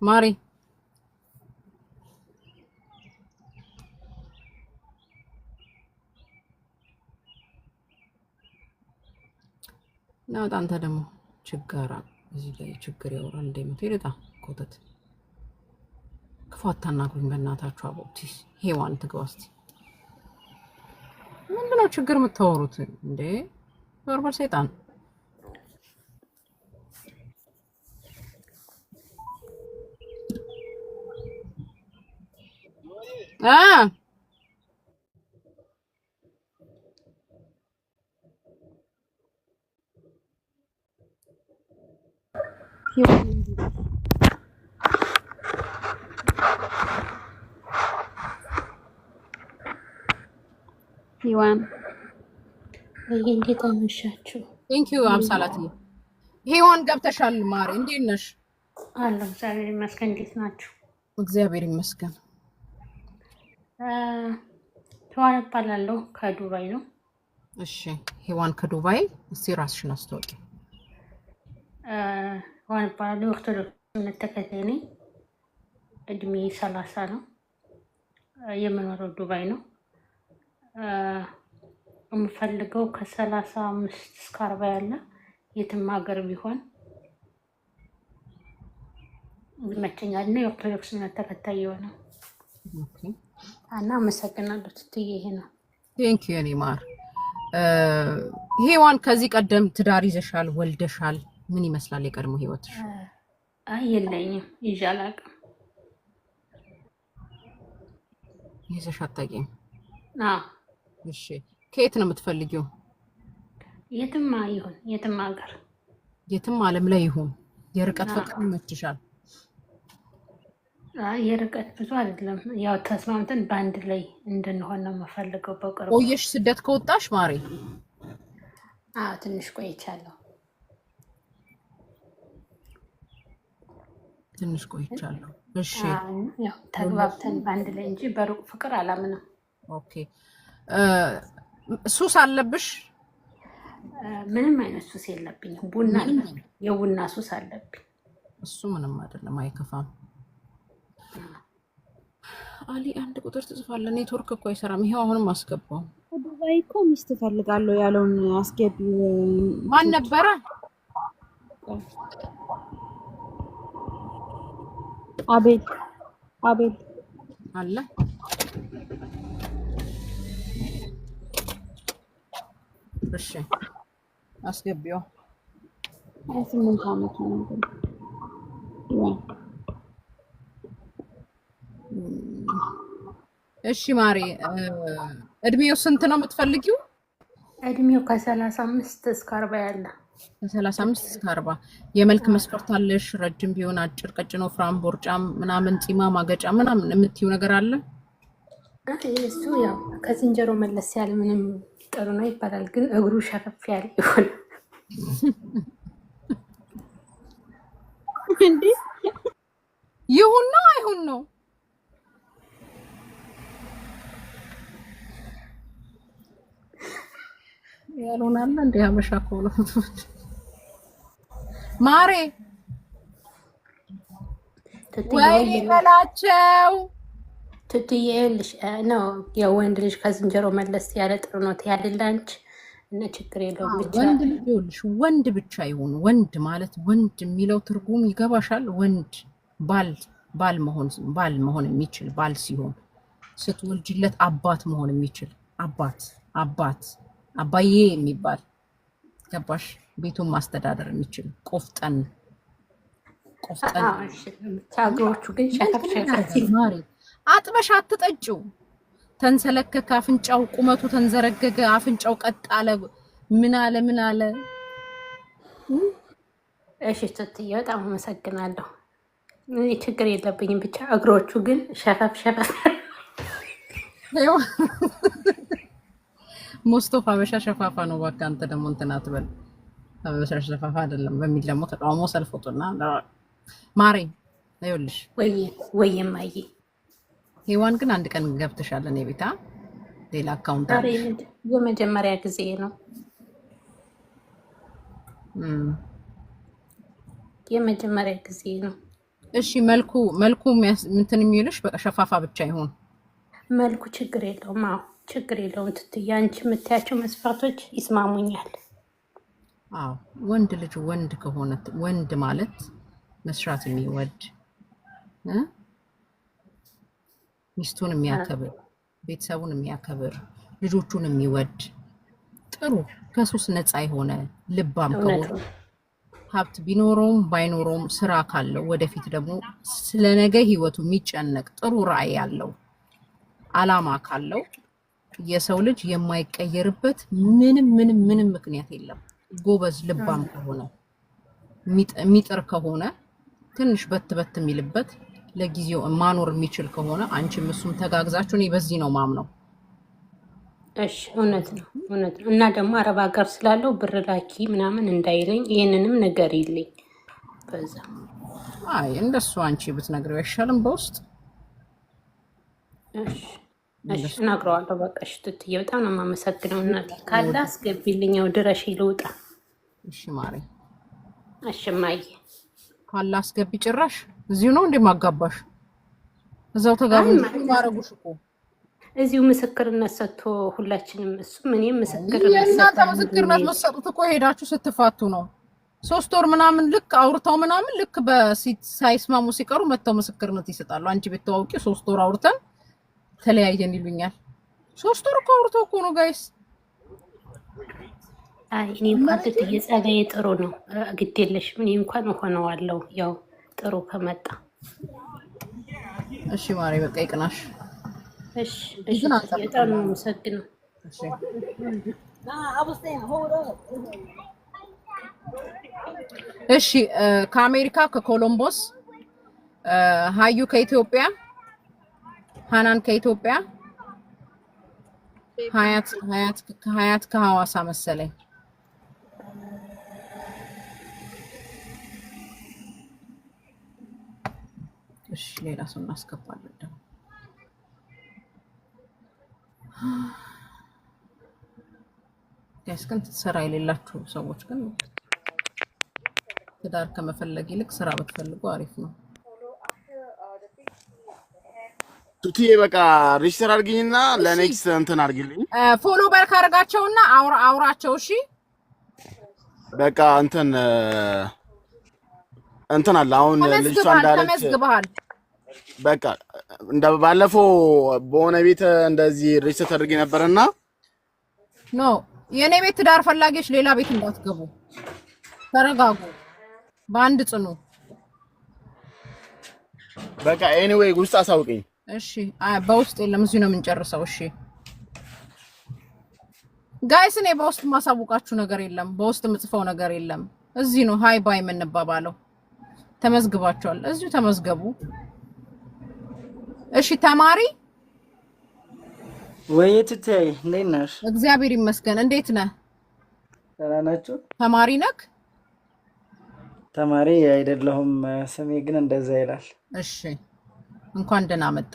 ማሪ ነው አንተ ደግሞ ችግራ እዚህ ላይ ችግር ያወራል እንደምት ይልጣ ኮተት ክፋታና ጉኝ በእናታችሁ አቦቲስ ሄዋን ትግባስቲ ምንድነው ችግር የምታወሩት እንዴ በርበር ሰይጣን ይዋን እንዴት አመሻችሁ? ቴንክ ዩ አብሳላት ሄዋን ገብተሻል ማሪ እንዴት ነሽ? አለሁ እግዚአብሔር ይመስገን እንዴት ናችሁ? እግዚአብሔር ይመስገን ሄዋን እባላለሁ ከዱባይ ነው እሺ ሄዋን ከዱባይ እስቲ ራስሽን አስተዋውቂ ሄዋን እባላለሁ ኦርቶዶክስ እምነት ተከታይ ነኝ እድሜ 30 ነው የምኖረው ዱባይ ነው የምፈልገው ከ35 እስከ 40 ያለ የትም ሀገር ቢሆን ይመቸኛል እና የኦርቶዶክስ እምነት ተከታይ የሆነ ኦኬ እና አመሰግናለሁ ትትዬ ይሄ ነው ቴንክ ዩ ኒማር ሄዋን ከዚህ ቀደም ትዳር ይዘሻል ወልደሻል ምን ይመስላል የቀድሞ ህይወትሽ አይ የለኝም ይዣላቅ ይዘሽ አታውቂም እሺ ከየት ነው የምትፈልጊው የትም ይሁን የትም ሀገር የትም ዓለም ላይ ይሁን የርቀት ፍቅር ይመችሻል የርቀት ብዙ አይደለም ያው ተስማምተን ባንድ ላይ እንድንሆን ነው የምፈልገው በቅርቡ ቆየሽ ስደት ከወጣሽ ማሪ ትንሽ ቆይቻለሁ እሺ ያው ተግባብተን ባንድ ላይ እንጂ በሩቅ ፍቅር አላምንም ኦኬ ሱስ አለብሽ ምንም አይነት ሱስ የለብኝም ቡና የቡና ሱስ አለብኝ እሱ ምንም አይደለም አይከፋም አሊ አንድ ቁጥር ትጽፋለህ። ኔትወርክ እኮ አይሰራም። ይሄው አሁንም አስገባው። ዱባይ እኮ ሚስት ፈልጋለሁ ያለውን አስገቢ። ማን ነበረ? አቤል አለ። እሺ አስገቢው። 28 ዓመት ነው። እሺ ማሪ እድሜው ስንት ነው የምትፈልጊው? እድሜው ከ35 እስከ 40 ያለ። ከ35 እስከ 40። የመልክ መስፈርት አለሽ? ረጅም ቢሆን አጭር፣ ቀጭን፣ ወፍራም፣ ቦርጫም ምናምን ጢማ ማገጫ ምናምን የምትይው ነገር አለ? እሱ ያው ከዝንጀሮ መለስ ያለ ምንም ጥሩ ነው ይባላል፣ ግን እግሩ ሸፈፍ ያለ ይሆን እንዴ? ይሁን ነው አይሁን ነው? ያሉናል እንደ ሀበሻ ኮሎ ማሬ ወይ በላቸው ትትዬልሽ ነው የወንድ ልጅ ከዝንጀሮ መለስ ያለ ጥሩ ነው ያለላንች እና ችግር የለውም። ብቻ ወንድ ልጅ ይኸውልሽ ወንድ ብቻ ይሁን። ወንድ ማለት ወንድ የሚለው ትርጉም ይገባሻል? ወንድ ባል መሆን የሚችል ባል ሲሆን ስትወልጅለት አባት መሆን የሚችል አባዬ የሚባል ገባሽ? ቤቱን ማስተዳደር የሚችል ቆፍጠን ቻግሮቹ ግን ሸከፍ ማሪ አጥበሽ አትጠጪው። ተንሰለከከ አፍንጫው፣ ቁመቱ ተንዘረገገ፣ አፍንጫው ቀጥ አለ፣ ምን አለ። እሺ ትትዬ በጣም አመሰግናለሁ። እኔ ችግር የለብኝም። ብቻ እግሮቹ ግን ሸፈፍ ሙስጦፋ ሀበሻ ሸፋፋ ነው። በቃ አንተ ደግሞ እንትን አትበል። ሀበሻ ሸፋፋ አይደለም በሚል ደግሞ ተቃውሞ ሰልፍ ወጡና ማሬ ይኸውልሽ ወይማዬ ሄዋን ግን አንድ ቀን ገብተሻል እኔ ቤታ ሌላ አካውንት አለ። የመጀመሪያ ጊዜ ነው። የመጀመሪያ ጊዜ ነው። እሺ መልኩ እንትን የሚልሽ በቃ ሸፋፋ ብቻ ይሁን። መልኩ ችግር የለውም። አዎ ችግር የለውም። ትትዬ አንቺ የምታያቸው መስፈርቶች ይስማሙኛል። አዎ ወንድ ልጅ ወንድ ከሆነ ወንድ ማለት መስራት የሚወድ ሚስቱን የሚያከብር ቤተሰቡን የሚያከብር ልጆቹን የሚወድ ጥሩ ከሱስ ነፃ የሆነ ልባም ከሆነ ሀብት ቢኖረውም ባይኖረውም ስራ ካለው ወደፊት ደግሞ ስለነገ ህይወቱ የሚጨነቅ ጥሩ ራዕይ ያለው አላማ ካለው የሰው ልጅ የማይቀየርበት ምንም ምክንያት የለም። ጎበዝ ልባም ከሆነ የሚጥር ከሆነ ትንሽ በት የሚልበት ለጊዜው ማኖር የሚችል ከሆነ አንቺም እሱም ተጋግዛችሁ እኔ በዚህ ነው ማምነው። እሺ እውነት ነው። እና ደግሞ አረብ ሀገር ስላለው ብር ላኪ ምናምን እንዳይለኝ ይሄንንም ነገር ይልኝ በዛ። አይ እንደሱ አንቺ ብትነግሪው አይሻልም በውስጥ? እሺ እነግረዋለሁ። በቃ እሺ ትትዬ በጣም ነው የማመሰግነው። እናቴ ካለ አስገቢልኝ፣ ያው ድረሽ ልውጣ። እሺ ማሬ። እሺ ማዬ ካለ አስገቢ። ጭራሽ እዚሁ ነው እንደማጋባሽ እዛው ተጋቡ ማረጉሽ እኮ እዚሁ ምስክርነት ሰጥቶ ሁላችንም እሱም እኔም ምስክርነት እናንተ ምስክርነት መሰጡት እኮ ሄዳችሁ ስትፋቱ ነው። 3 ወር ምናምን ልክ አውርተው ምናምን ልክ ሳይስማሙ ሲቀሩ መተው ምስክርነት ይሰጣሉ። አንቺ ብትዋውቂ 3 ወር አውርተን ተለያየን ይሉኛል። 3 ወር እኮ አውርተው እኮ ነው ጋይስ። አይ እኔ እንኳን ትትዬ ጸባዬ ጥሩ ነው፣ ግድ የለሽም። እኔ እንኳን እሆነዋለሁ ያው ጥሩ ከመጣ። እሺ ማሪ በቃ ይቅናሽ። እሺ በጣም ነው የምሰግነው። እሺ ከአሜሪካ ከኮሎምቦስ፣ ሀዩ ከኢትዮጵያ፣ ሃናን ከኢትዮጵያ፣ ሀያት ከሐዋሳ መሰለኝ። እሺ ሌላ ሰው እናስገባለን ደግሞ ጋይስ። ግን ስራ የሌላችሁ ሰዎች ግን ትዳር ከመፈለግ ይልቅ ስራ ብትፈልጉ አሪፍ ነው። ቱቲዬ በቃ ሪጅስተር አድርጊኝና ለኔክስት እንትን አድርጊልኝ። ፎሎ ባክ አድርጋቸውና አውራቸው። እሺ በቃ እንትን አለ አሁን ልጅቷ እንዳለች ተመዝግበሃል። በቃ እንደ ባለፈው በሆነ ቤት እንደዚህ ሪጅስተር ተደርጌ ነበርና ኖ የኔ ቤት ትዳር ፈላጊዎች ሌላ ቤት እንዳትገቡ፣ ተረጋጉ፣ በአንድ ጽኑ። በቃ ኤኒዌይ ውስጥ አሳውቀኝ። እሺ በውስጥ የለም እዚህ ነው የምንጨርሰው። እሺ ጋይስ እኔ በውስጥ ማሳውቃችሁ ነገር የለም፣ በውስጥ ምጽፈው ነገር የለም። እዚህ ነው ሃይ ባይ የምንባባለው። ተመዝግባችኋል፣ እዚሁ ተመዝገቡ። እሺ ተማሪ ወይትታይ እንዴት ነሽ? እግዚአብሔር ይመስገን። እንዴት ነህ? ደህና ናችሁ? ተማሪ ነህ? ተማሪ አይደለሁም፣ ስሜ ግን እንደዛ ይላል። እሺ እንኳን ደህና መጣ።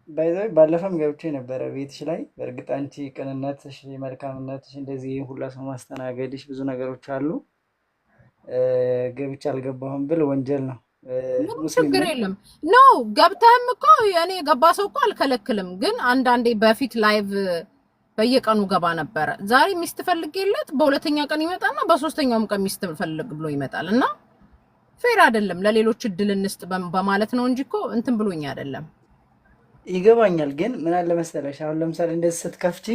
ባይዘው ባለፈም ገብቼ ነበረ ቤትሽ ላይ። በእርግጥ አንቺ ቅንነትሽ፣ መልካምነትሽ፣ እንደዚህ ሁላ ሰው ማስተናገድሽ ብዙ ነገሮች አሉ። ገብቼ አልገባሁም ብል ወንጀል ነው። ችግር የለም ኖ ገብተህም እኮ እኔ ገባ ሰው እኮ አልከለክልም። ግን አንዳንዴ በፊት ላይቭ በየቀኑ ገባ ነበረ። ዛሬ ሚስት ፈልጌለት በሁለተኛ ቀን ይመጣና በሶስተኛውም ቀን ሚስት ፈልግ ብሎ ይመጣል እና ፌር አይደለም። ለሌሎች እድል እንስጥ በማለት ነው እንጂ እኮ እንትን ብሎኝ አይደለም። ይገባኛል። ግን ምን አለ መሰለሽ አሁን ለምሳሌ እንደዚህ ስትከፍቺ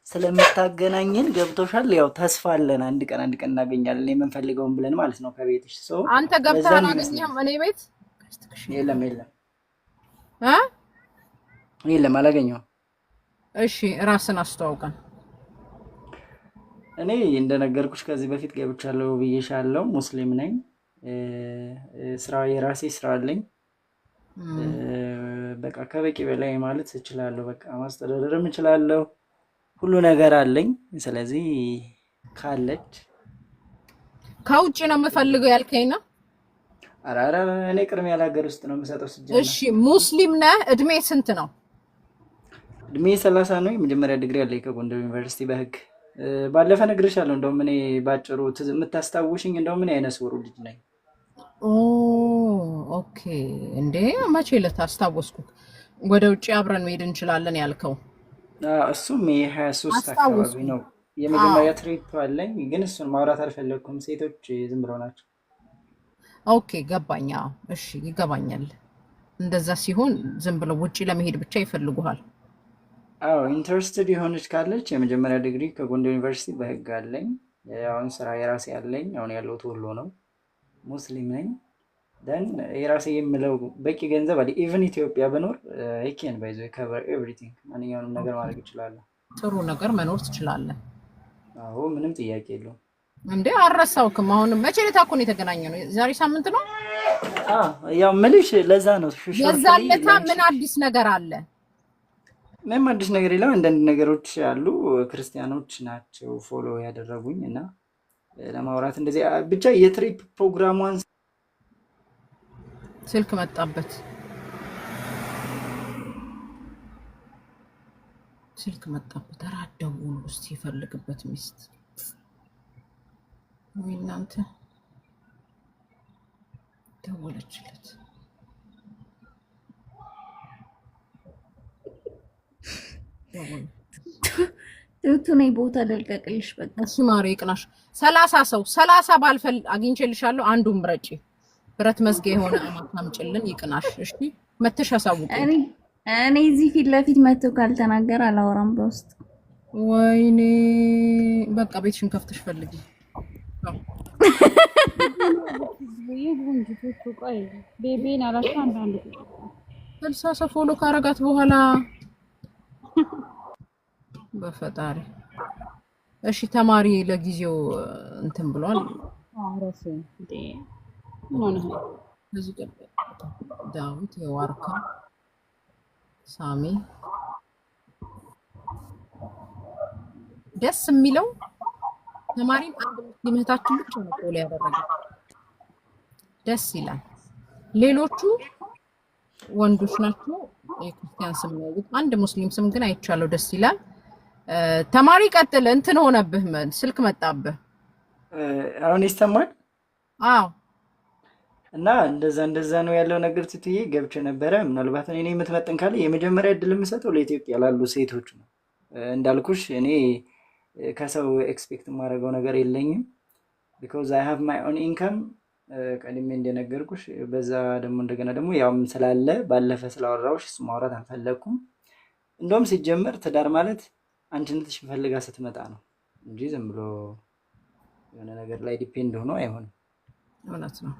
ስለምታገናኝን ገብቶሻል። ያው ተስፋ አለን አንድ ቀን እናገኛለን የምንፈልገውን ብለን ማለት ነው ከቤትሽ ሰው። አንተ ገብተህ አላገኘህም? እኔ ቤት የለም አላገኘሁም። እሺ ራስን አስተዋውቀን። እኔ እንደነገርኩሽ ከዚህ በፊት ገብቻለሁ ብዬሻለሁ። ሙስሊም ነኝ። ስራ የራሴ ስራ አለኝ። በቃ ከበቂ በላይ ማለት እችላለሁ። በቃ ማስተዳደርም እችላለሁ። ሁሉ ነገር አለኝ። ስለዚህ ካለች ከውጭ ነው የምፈልገው ያልከኝ ነው? አራራ እኔ ቅድሚያ ለሀገር ውስጥ ነው የምሰጠው ስጀምር። እሺ ሙስሊም ነህ? እድሜ ስንት ነው? እድሜ 30 ነው። የመጀመሪያ ዲግሪ አለኝ ከጎንደር ዩኒቨርሲቲ በህግ። ባለፈ ነግሬሻለሁ። እንደውም እኔ ባጭሩ የምታስታውሽኝ እንደውም እኔ አይነ ስውሩ ልጅ ነኝ። ኦኬ እንዴ መቼ ልታስታወስኩ? ወደ ውጭ አብረን መሄድ እንችላለን ያልከው እሱም የ23 አካባቢ ነው። የመጀመሪያ ትሪፕ አለኝ፣ ግን እሱን ማውራት አልፈለግኩም። ሴቶች ዝም ብለው ናቸው። ኦኬ ገባኛ። እሺ ይገባኛል። እንደዛ ሲሆን ዝም ብለው ውጪ ለመሄድ ብቻ ይፈልጉሃል። አዎ ኢንተረስትድ የሆነች ካለች የመጀመሪያ ዲግሪ ከጎንደር ዩኒቨርሲቲ በህግ አለኝ። አሁን ስራ የራሴ አለኝ። አሁን ያለሁት ወሎ ነው። ሙስሊም ነኝ። ደን የራሴ የምለው በቂ ገንዘብ አለ። ኢቨን ኢትዮጵያ ብኖር አይ ካን ባይ ዘ ከቨር ኤቭሪቲንግ፣ ማንኛውንም ነገር ማድረግ እችላለሁ። ጥሩ ነገር መኖር ትችላለህ። አዎ ምንም ጥያቄ የለውም። እንዴ አልረሳውክም። አሁን መቼ ለታኮን የተገናኘው ነው? ዛሬ ሳምንት ነው። ያው ምልሽ ለዛ ነው። የዛለታ ምን አዲስ ነገር አለ? ምንም አዲስ ነገር የለም። አንዳንድ ነገሮች አሉ። ክርስቲያኖች ናቸው ፎሎ ያደረጉኝ እና ለማውራት እንደዚህ ብቻ የትሪፕ ፕሮግራሟን ስልክ መጣበት። አራደው ውስጥ ይፈልግበት ሚስት ወይ እናንተ ደወለችለት። ቱቱኔ ቦታ ደልቀቅልሽ በቃ እሺ ማሪ ይቅናሽ። 30 ባልፈል አግኝቼልሻለሁ። አንዱን ምረጪ። ብረት መዝጊያ የሆነ አማካምጭልን ይቅናሽ። እሺ መተሽ አሳውቂ። እኔ እዚህ ፊት ለፊት መጥቶ ካልተናገረ አላወራም በውስጥ። ወይኔ በቃ ቤትሽን ከፍተሽ ፈልጊ። ቤቤን አላሽ አንዳንድ 60 ፎሎ ካረጋት በኋላ በፈጣሪ። እሺ ተማሪ ለጊዜው እንትን ብሏል። አረስ እንዴ ምን ነው እዚህ ገባ። ዳዊት የዋርካ ሳሚ ደስ የሚለው ተማሪን አንድ ሙስሊም እህታችን ብቻ ነው ፎሎ ያደረገው። ደስ ይላል። ሌሎቹ ወንዶች ናቸው። የክርስቲያን ስም ነው። አንድ ሙስሊም ስም ግን አይቻለው። ደስ ይላል። ተማሪ ቀጥል። እንትን ሆነብህ ስልክ መጣብህ። አሁን ይሰማል? አዎ እና እንደዛ ነው ያለው ነገር ትትዬ ገብቼ ነበረ። ምናልባት እኔ የምትመጥን ካለ የመጀመሪያ እድል የምሰጠው ለኢትዮጵያ ላሉ ሴቶች ነው። እንዳልኩሽ እኔ ከሰው ኤክስፔክት የማደርገው ነገር የለኝም። ቢኮዝ አይ ሃቭ ማይ ኦን ኢንካም ቀድሜ እንደነገርኩሽ። በዛ ደግሞ እንደገና ደግሞ ያውም ስላለ ባለፈ ስላወራሁሽ እሱ ማውራት አልፈለግኩም። እንደውም ሲጀመር ትዳር ማለት አንቺነትሽ ፈልጋ ስትመጣ ነው እንጂ ዝም ብሎ የሆነ ነገር ላይ ዲፔንድ ሆኖ አይሆንም። እውነት ነው፣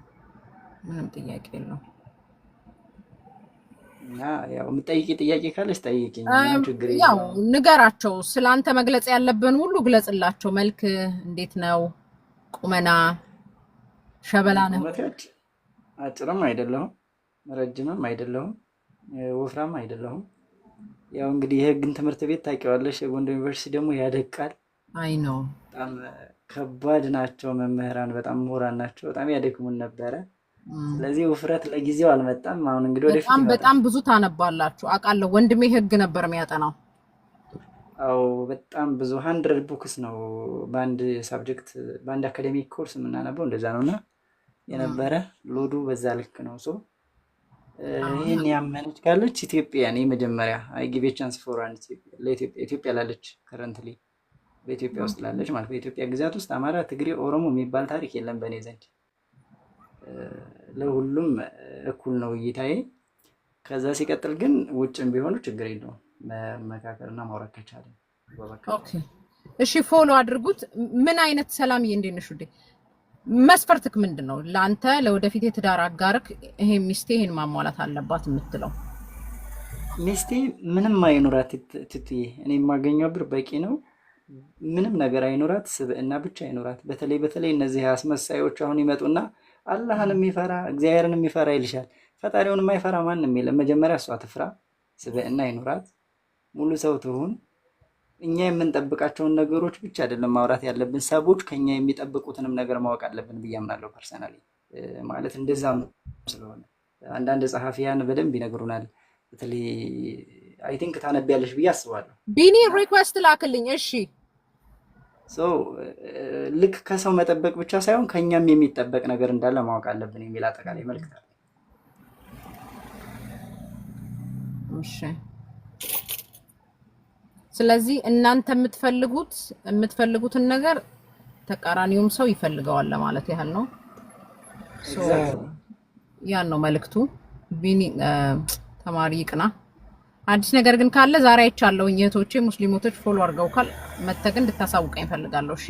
ምንም ጥያቄ የለውም። እና ያው የምጠይቂ ጥያቄ ካለሽ ጠይቂኝ፣ ምንም ችግር የለውም። ያው ንገራቸው፣ ስላንተ መግለጽ ያለብን ሁሉ ግለጽላቸው። መልክ እንዴት ነው? ቁመና ሸበላ ነው? አጭርም አይደለሁም፣ ረጅምም አይደለሁም፣ ወፍራም አይደለሁም። ያው እንግዲህ የህግን ትምህርት ቤት ታውቂዋለሽ። የጎንደር ዩኒቨርሲቲ ደግሞ ያደቃል። አይ ነው በጣም ከባድ ናቸው መምህራን፣ በጣም ምሁራን ናቸው። በጣም ያደክሙን ነበረ። ስለዚህ ውፍረት ለጊዜው አልመጣም። አሁን እንግዲህ ወደፊት በጣም ብዙ ታነባላችሁ አውቃለሁ። ወንድሜ ህግ ነበር የሚያጠናው። አዎ በጣም ብዙ 100 ቡክስ ነው በአንድ ሳብጀክት በአንድ አካዴሚክ ኮርስ የምናነበው። እንደዛ ነውና የነበረ ሎዱ በዛ ልክ ነው። ሶ ይህን ያመነች ካለች ኢትዮጵያን የመጀመሪያ አይ ጊቭ ቻንስ ፎር አንድ ኢትዮጵያ ላለች ከረንትሊ በኢትዮጵያ ውስጥ ላለች ማለት በኢትዮጵያ ግዛት ውስጥ አማራ፣ ትግሬ፣ ኦሮሞ የሚባል ታሪክ የለም በእኔ ዘንድ። ለሁሉም እኩል ነው እይታዬ። ከዛ ሲቀጥል ግን ውጭም ቢሆኑ ችግር የለውም መመካከልና ማውራት ከቻለ። ኦኬ እሺ፣ ፎሎ አድርጉት። ምን አይነት ሰላምዬ፣ እንዴት ነሽ ውዴ? መስፈርትክ ምንድን ነው ለአንተ ለወደፊት የትዳር አጋርክ? ይሄ ሚስቴ ይሄን ማሟላት አለባት የምትለው? ሚስቴ ምንም አይኖራት ትትዬ፣ እኔ የማገኘው ብር በቂ ነው። ምንም ነገር አይኖራት፣ ስብዕና ብቻ አይኖራት። በተለይ እነዚህ አስመሳዮች አሁን ይመጡና አላህን የሚፈራ እግዚአብሔርን የሚፈራ ይልሻል። ፈጣሪውን የማይፈራ ማንም የለም። መጀመሪያ እሷ ትፍራ፣ ስብዕና አይኖራት፣ ሙሉ ሰው ትሁን። እኛ የምንጠብቃቸውን ነገሮች ብቻ አይደለም ማውራት ያለብን፣ ሰዎች ከኛ የሚጠብቁትንም ነገር ማወቅ አለብን ብዬ አምናለሁ። ፐርሰናሊ ማለት እንደዛ ስለሆነ አንዳንድ ጸሐፊያን በደንብ ይነግሩናል። በተለይ አይ ቲንክ ታነቢያለሽ ብዬ አስባለሁ። ቢኒ ሪኩዌስት ላክልኝ። እሺ ልክ ከሰው መጠበቅ ብቻ ሳይሆን ከኛም የሚጠበቅ ነገር እንዳለ ማወቅ አለብን የሚል አጠቃላይ መልዕክት አለ። እሺ ስለዚህ እናንተ የምትፈልጉትን ነገር ተቃራኒውም ሰው ይፈልገዋል ለማለት ያህል ነው። ያን ነው መልዕክቱ። ቢኒ ተማሪ ይቅና። አዲስ ነገር ግን ካለ ዛሬ አይቻለሁ። እህቶቼ ሙስሊሞች ፎሎ አድርገውካል። መተህ ግን እንድታሳውቀኝ እፈልጋለሁ። እሺ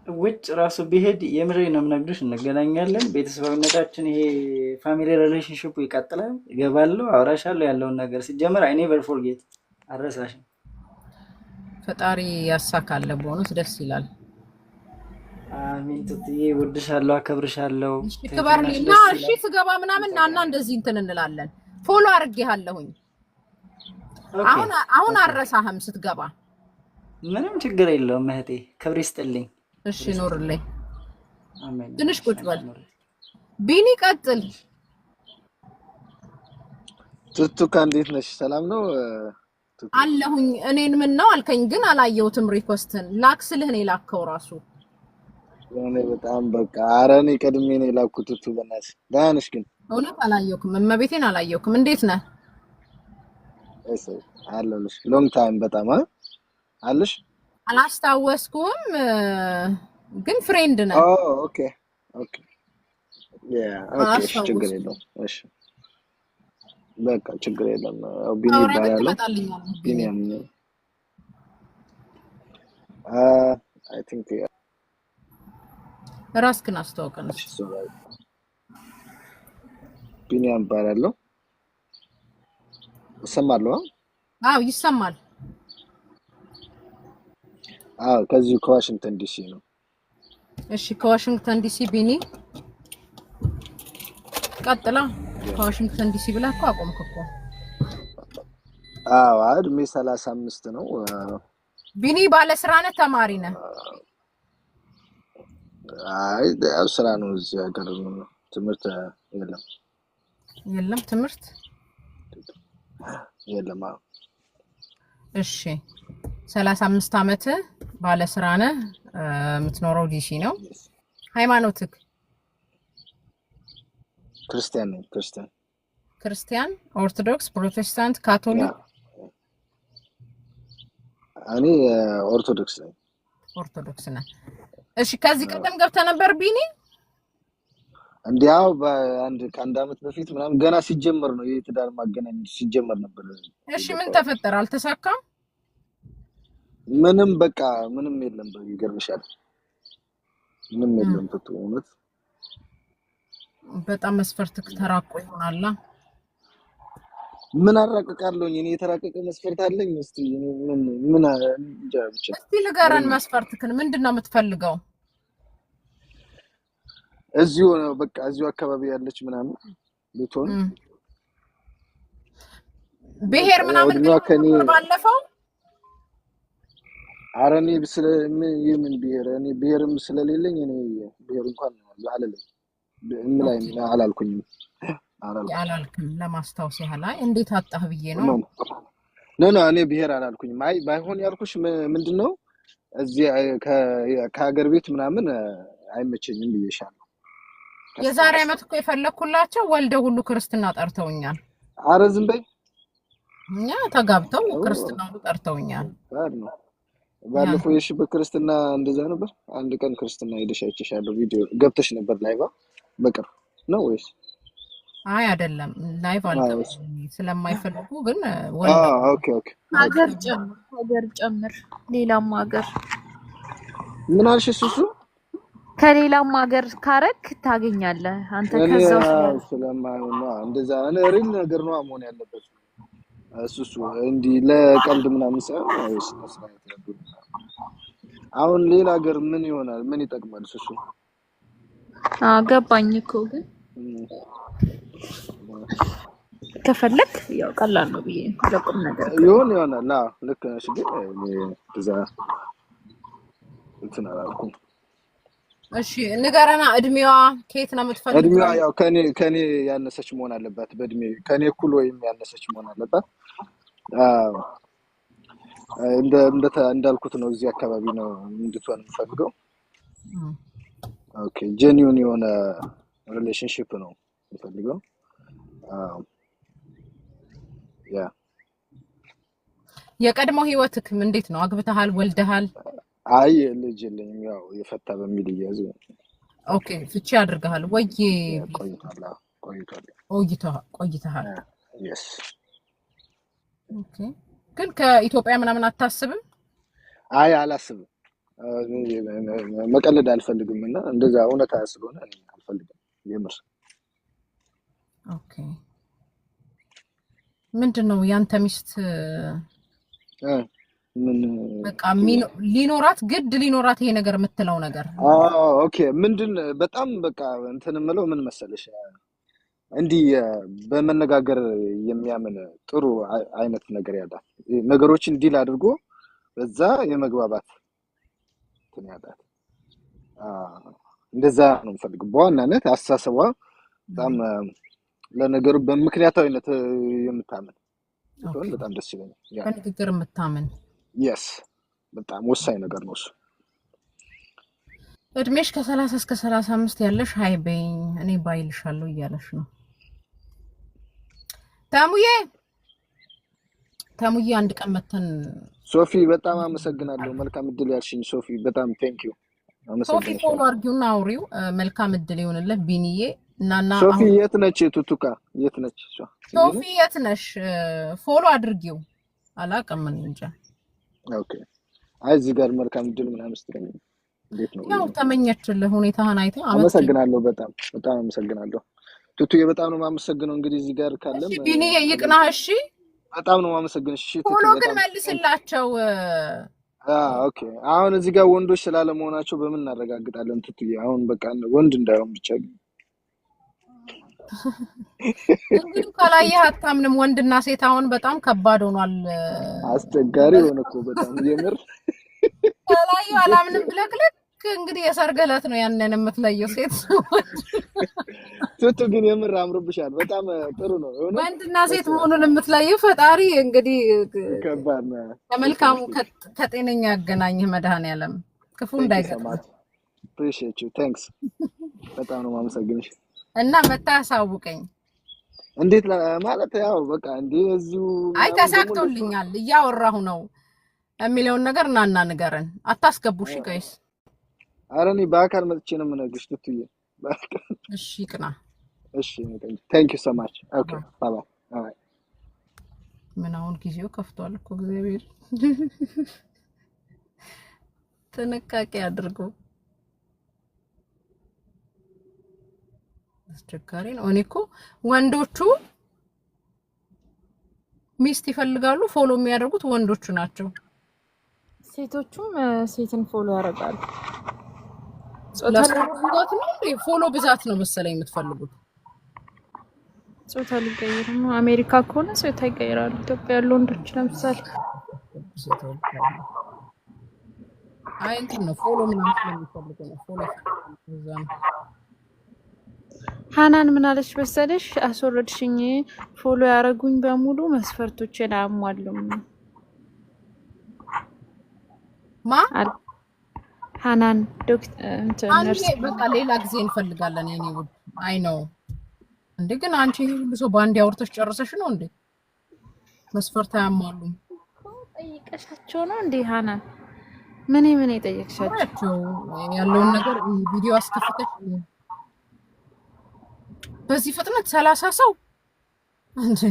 ውጭ ራሱ ቢሄድ የምሬ ነው የምነግርሽ፣ እንገናኛለን። ቤተሰባዊነታችን ይሄ ፋሚሊ ሪሌሽንሺፑ ይቀጥላል። እገባለሁ፣ አውራሻለሁ ያለውን ነገር ሲጀመር አይ ኔቨር ፎርጌት፣ አልረሳሽም። ፈጣሪ ያሳካለ። በእውነት ደስ ይላል። አሚን ትትዬ፣ እወድሻለሁ፣ አከብርሻለሁ። እሺ ክበርልኝና እሺ ስገባ ምናምን ናና እንደዚህ እንትን እንላለን። ፎሎ አድርጌሃለሁኝ። አሁን አረሳህም ስትገባ። ምንም ችግር የለውም እህቴ፣ ክብር ይስጥልኝ። እሺ ኑርልኝ። አሜን። ትንሽ ቁጭ በል ቢኒ፣ ቀጥል። ቱቱካ እንዴት ነሽ? ሰላም ነው አለሁኝ። እኔን ምን ነው አልከኝ፣ ግን አላየሁትም። ሪኮስትን ላክስልህ ነው የላከው ራሱ። እኔ በጣም በቃ ኧረ እኔ ቀድሜ ነው የላኩት። ቱቱ በእናትሽ ደህና ነሽ? ግን እውነት አላየሁም፣ እመቤቴን አላየሁም። እንዴት ነህ? እሺ አለሁልሽ። ሎንግ ታይም በጣም አለሽ። አላስታወስኩም፣ ግን ፍሬንድ ነህ። ኦኬ ያ ኦኬ፣ ችግር የለውም። እሺ በቃ ችግር የለም። ቢኒ ይባላል። ቢኒያም አይ ቲንክ ራስክን አስተዋውቀን። ቢኒያም ይባላል። ይሰማል? አዎ ይሰማል። ከዚህ ከዋሽንግተን ዲሲ ነው። እሺ ከዋሽንግተን ዲሲ ቢኒ ቀጥላ። ከዋሽንግተን ዲሲ ብለህ እኮ አቆምክ እኮ። እድሜ 35 ነው። ቢኒ ባለ ስራ ነህ? ተማሪ ነህ? አይ ስራ ነው። እዚህ ሀገር ትምህርት የለም ትምህርት የለም። እሺ 35 ዓመት ባለ ስራ ነህ። የምትኖረው ዲሲ ነው። ሃይማኖትክ? ክርስቲያን ነኝ። ክርስቲያን ክርስቲያን፣ ኦርቶዶክስ፣ ፕሮቴስታንት፣ ካቶሊክ? እኔ ኦርቶዶክስ ነኝ። ኦርቶዶክስ ነህ። እሺ ከዚህ ቀደም ገብተህ ነበር ቢኒ? እንዲያው ከአንድ አመት በፊት ምናምን ገና ሲጀመር ነው የትዳር ማገናኘት ሲጀመር ነበር። እሺ ምን ተፈጠረ? አልተሳካም? ምንም በቃ ምንም የለም። ይገርምሻል፣ ምንም የለም። እውነት በጣም መስፈርትክ ተራቆ ይሆናል። ምን አራቀቃለሁ እኔ? የተራቀቀ መስፈርት አለኝ? እስቲ ምን እንጃ ብቻ። እስቲ ንገረን መስፈርትክን። ምንድነው የምትፈልገው? እዚሁ ነው በቃ እዚሁ አካባቢ ያለች ምናምን ልትሆን። ብሄር ምናምን ባለፈው አረኔ የምን ብሄር? እኔ ብሄርም ስለሌለኝ እኔ ብሄር እንኳን አላለኝ እምላይ አላልኩኝም። አላልክም? ለማስታወስ ያህል። አይ እንዴት አጣህ ብዬ ነው። ኖ እኔ ብሄር አላልኩኝም። አይ ባይሆን ያልኩሽ ምንድነው እዚህ ከሀገር ቤት ምናምን አይመቸኝም ብዬሻለሁ። የዛሬ አመት እኮ የፈለኩላቸው ወልደው ሁሉ ክርስትና ጠርተውኛል። አረ ዝም በይ። እኛ ተጋብተው ክርስትናው ጠርተውኛል። ባለፈው የሺ በክርስትና እንደዛ ነበር። አንድ ቀን ክርስትና ሄደሽ አይቼሻለሁ። ቪዲዮ ገብተሽ ነበር ላይቭ በቅርብ ነው ወይስ? አይ አይደለም ላይቭ አልገባም ስለማይፈልጉ ግን ኦኬ ሀገር ጨምር። ሌላም ሀገር ምን አልሽ? እሱ ከሌላም ሀገር ካረክ ታገኛለህ አንተ። ከዛው ስለማይሆን እንደዛ ሪል ነገር ነው መሆን ያለበት። እሱ እንዲ ለቀልድ ምናምን ሳይሆን ወይስ ለስራየት ነበር። አሁን ሌላ ሀገር ምን ይሆናል? ምን ይጠቅማል? እሱ ገባኝ እኮ ግን ከፈለክ ያው ቀላል ነው ብዬ ለቁም ነገር ይሆናል። ልክ ነሽ። ግን እዛ እንትን አላልኩም። እሺ ንገረና፣ እድሜዋ ከየት ነው የምትፈልገው? እድሜዋ ያው ከኔ ያነሰች መሆን አለባት። በእድሜ ከኔ እኩል ወይም ያነሰች መሆን አለባት። እንዳልኩት ነው እዚህ አካባቢ ነው እንድትሆን የምፈልገው። ኦኬ ጄኒዩን የሆነ ሪሌሽንሺፕ ነው የምፈልገው። የቀድሞ ህይወትክ እንዴት ነው? አግብተሃል? ወልደሃል? አይ ልጅ የለኝም። ያው የፈታ በሚል እያዙ። ኦኬ ፍቺ አድርገሃል ወይ? ቆይተሃል። yes ኦኬ ግን ከኢትዮጵያ ምናምን አታስብም? አይ አላስብም። መቀለድ አልፈልግም እና እንደዛ እውነታ ስለሆነ አልፈልግም የምር። ኦኬ ምንድነው ያንተ ሚስት ምን በቃ ሊኖራት ግድ ሊኖራት ይሄ ነገር የምትለው ነገር? ኦኬ ምንድን በጣም በቃ እንትን የምለው ምን መሰለሽ፣ እንዲህ በመነጋገር የሚያምን ጥሩ አይነት ነገር ያላት ነገሮችን ዲል አድርጎ በዛ የመግባባት እንትን ያላት እንደዛ ነው የምፈልገው። በዋናነት አስተሳሰቧ በጣም ለነገሩ በምክንያታዊነት የምታምን ቢሆን በጣም ደስ ይለኛል። በንግግር የምታምን yes በጣም ወሳኝ ነገር ነው እሱ። እድሜሽ ከ30 እስከ 35 ያለሽ ሃይ በይኝ እኔ ባይልሻለሁ እያለሽ ነው። ታሙዬ አንድ ቀን መተን ሶፊ በጣም አመሰግናለሁ። መልካም እድል ያልሽኝ ሶፊ በጣም ቴንክ ዩ ሶፊ። ፎሎ አድርጊውና አውሪው። መልካም እድል ይሁንልህ ቢኒዬ። እናና ሶፊ የት ነች? ቱቱካ የት ነች? ሶፊ የት ነሽ? ፎሎ አድርጊው። አላቀም እንጃ። ኦኬ አይ እዚህ ጋር መልካም እድል ምናምን ስትለኝ እንዴት ነው? ያው ተመኘችልህ ሁኔታህን አይተህ አመሰግናለሁ። በጣም አመሰግናለሁ ቱቱዬ። በጣም ነው የማመሰግነው። እንግዲህ እዚህ ጋር ካለም ቢኒዬ ይቅናህ። እሺ በጣም ነው የማመሰግንሽ። እሺ ፎሎ ግን መልስላቸው። ኦኬ አሁን እዚህ ጋር ወንዶች ስላለመሆናቸው በምን እናረጋግጣለን? ቱቱዬ አሁን በቃ ወንድ እንዳይሆን ብቻ እንግዲህ ካላየህ አታምንም። ወንድና ሴት አሁን በጣም ከባድ ሆኗል። አስቸጋሪ ሆነ እኮ በጣም የምር። ካላየህ አላምንም ብለክልክ እንግዲህ የሰርግ ዕለት ነው ያንን የምትለየው ሴት ቱቱ ግን የምር አምሮብሻል። በጣም ጥሩ ነው። ወንድና ሴት መሆኑን የምትለየው ፈጣሪ እንግዲህ ከባድ ነው። ከመልካሙ ከጤነኛ ያገናኝህ መድኃኒዓለም ክፉ እንዳይገጥም። appreciate you thanks በጣም ነው የማመሰግንሽ። እና መታ ያሳውቀኝ። እንዴት ማለት ያው በቃ እንዴ እዚሁ አይ ተሳክቶልኛል እያወራሁ ነው የሚለውን ነገር እናና ንገረን። አታስገቡሽ ጋይስ። ኧረ እኔ በአካል መጥቼ ነው የምነግርሽ ትቱዬ። እሺ ቅና። እሺ ታንክ ዩ ሶ ማች ኦኬ ባይ ባይ። ምን አሁን ጊዜው ከፍቷል እኮ እግዚአብሔር ጥንቃቄ አድርጉ። አስቸጋሪ ነው። እኔ እኮ ወንዶቹ ሚስት ይፈልጋሉ፣ ፎሎ የሚያደርጉት ወንዶቹ ናቸው። ሴቶቹም ሴትን ፎሎ ያደርጋሉ። ፎሎ ብዛት ነው መሰለኝ የምትፈልጉት። ጾታ ሊቀይሩ ነው። አሜሪካ ከሆነ ጾታ ይቀይራሉ። ኢትዮጵያ ያሉ ወንዶች ለምሳሌ አይ እንትን ነው ፎሎ ምናምን ስለሚፈልጉ ነው ፎሎ ይፈልጋሉ። ሃናን ምን አለች መሰለሽ? አስወረድሽኝ፣ ፎሎ ያረጉኝ በሙሉ መስፈርቶችን አያሟሉም። ማ ሃናን ዶክተር ነርስ። በቃ ሌላ ጊዜ እንፈልጋለን የኔ ውድ። አይ ነው እንዴ ግን አንቺ ይሄ ሁሉ ሰው ባንድ ያወርተሽ ጨርሰሽ ነው እንዴ? መስፈርት አያሟሉም ጠይቀሻቸው ነው እንዴ? ሃናን ምን ጠይቀሻቸው? ያለውን ነገር ቪዲዮ አስከፍተሽ በዚህ ፍጥነት 30 ሰው እንዴ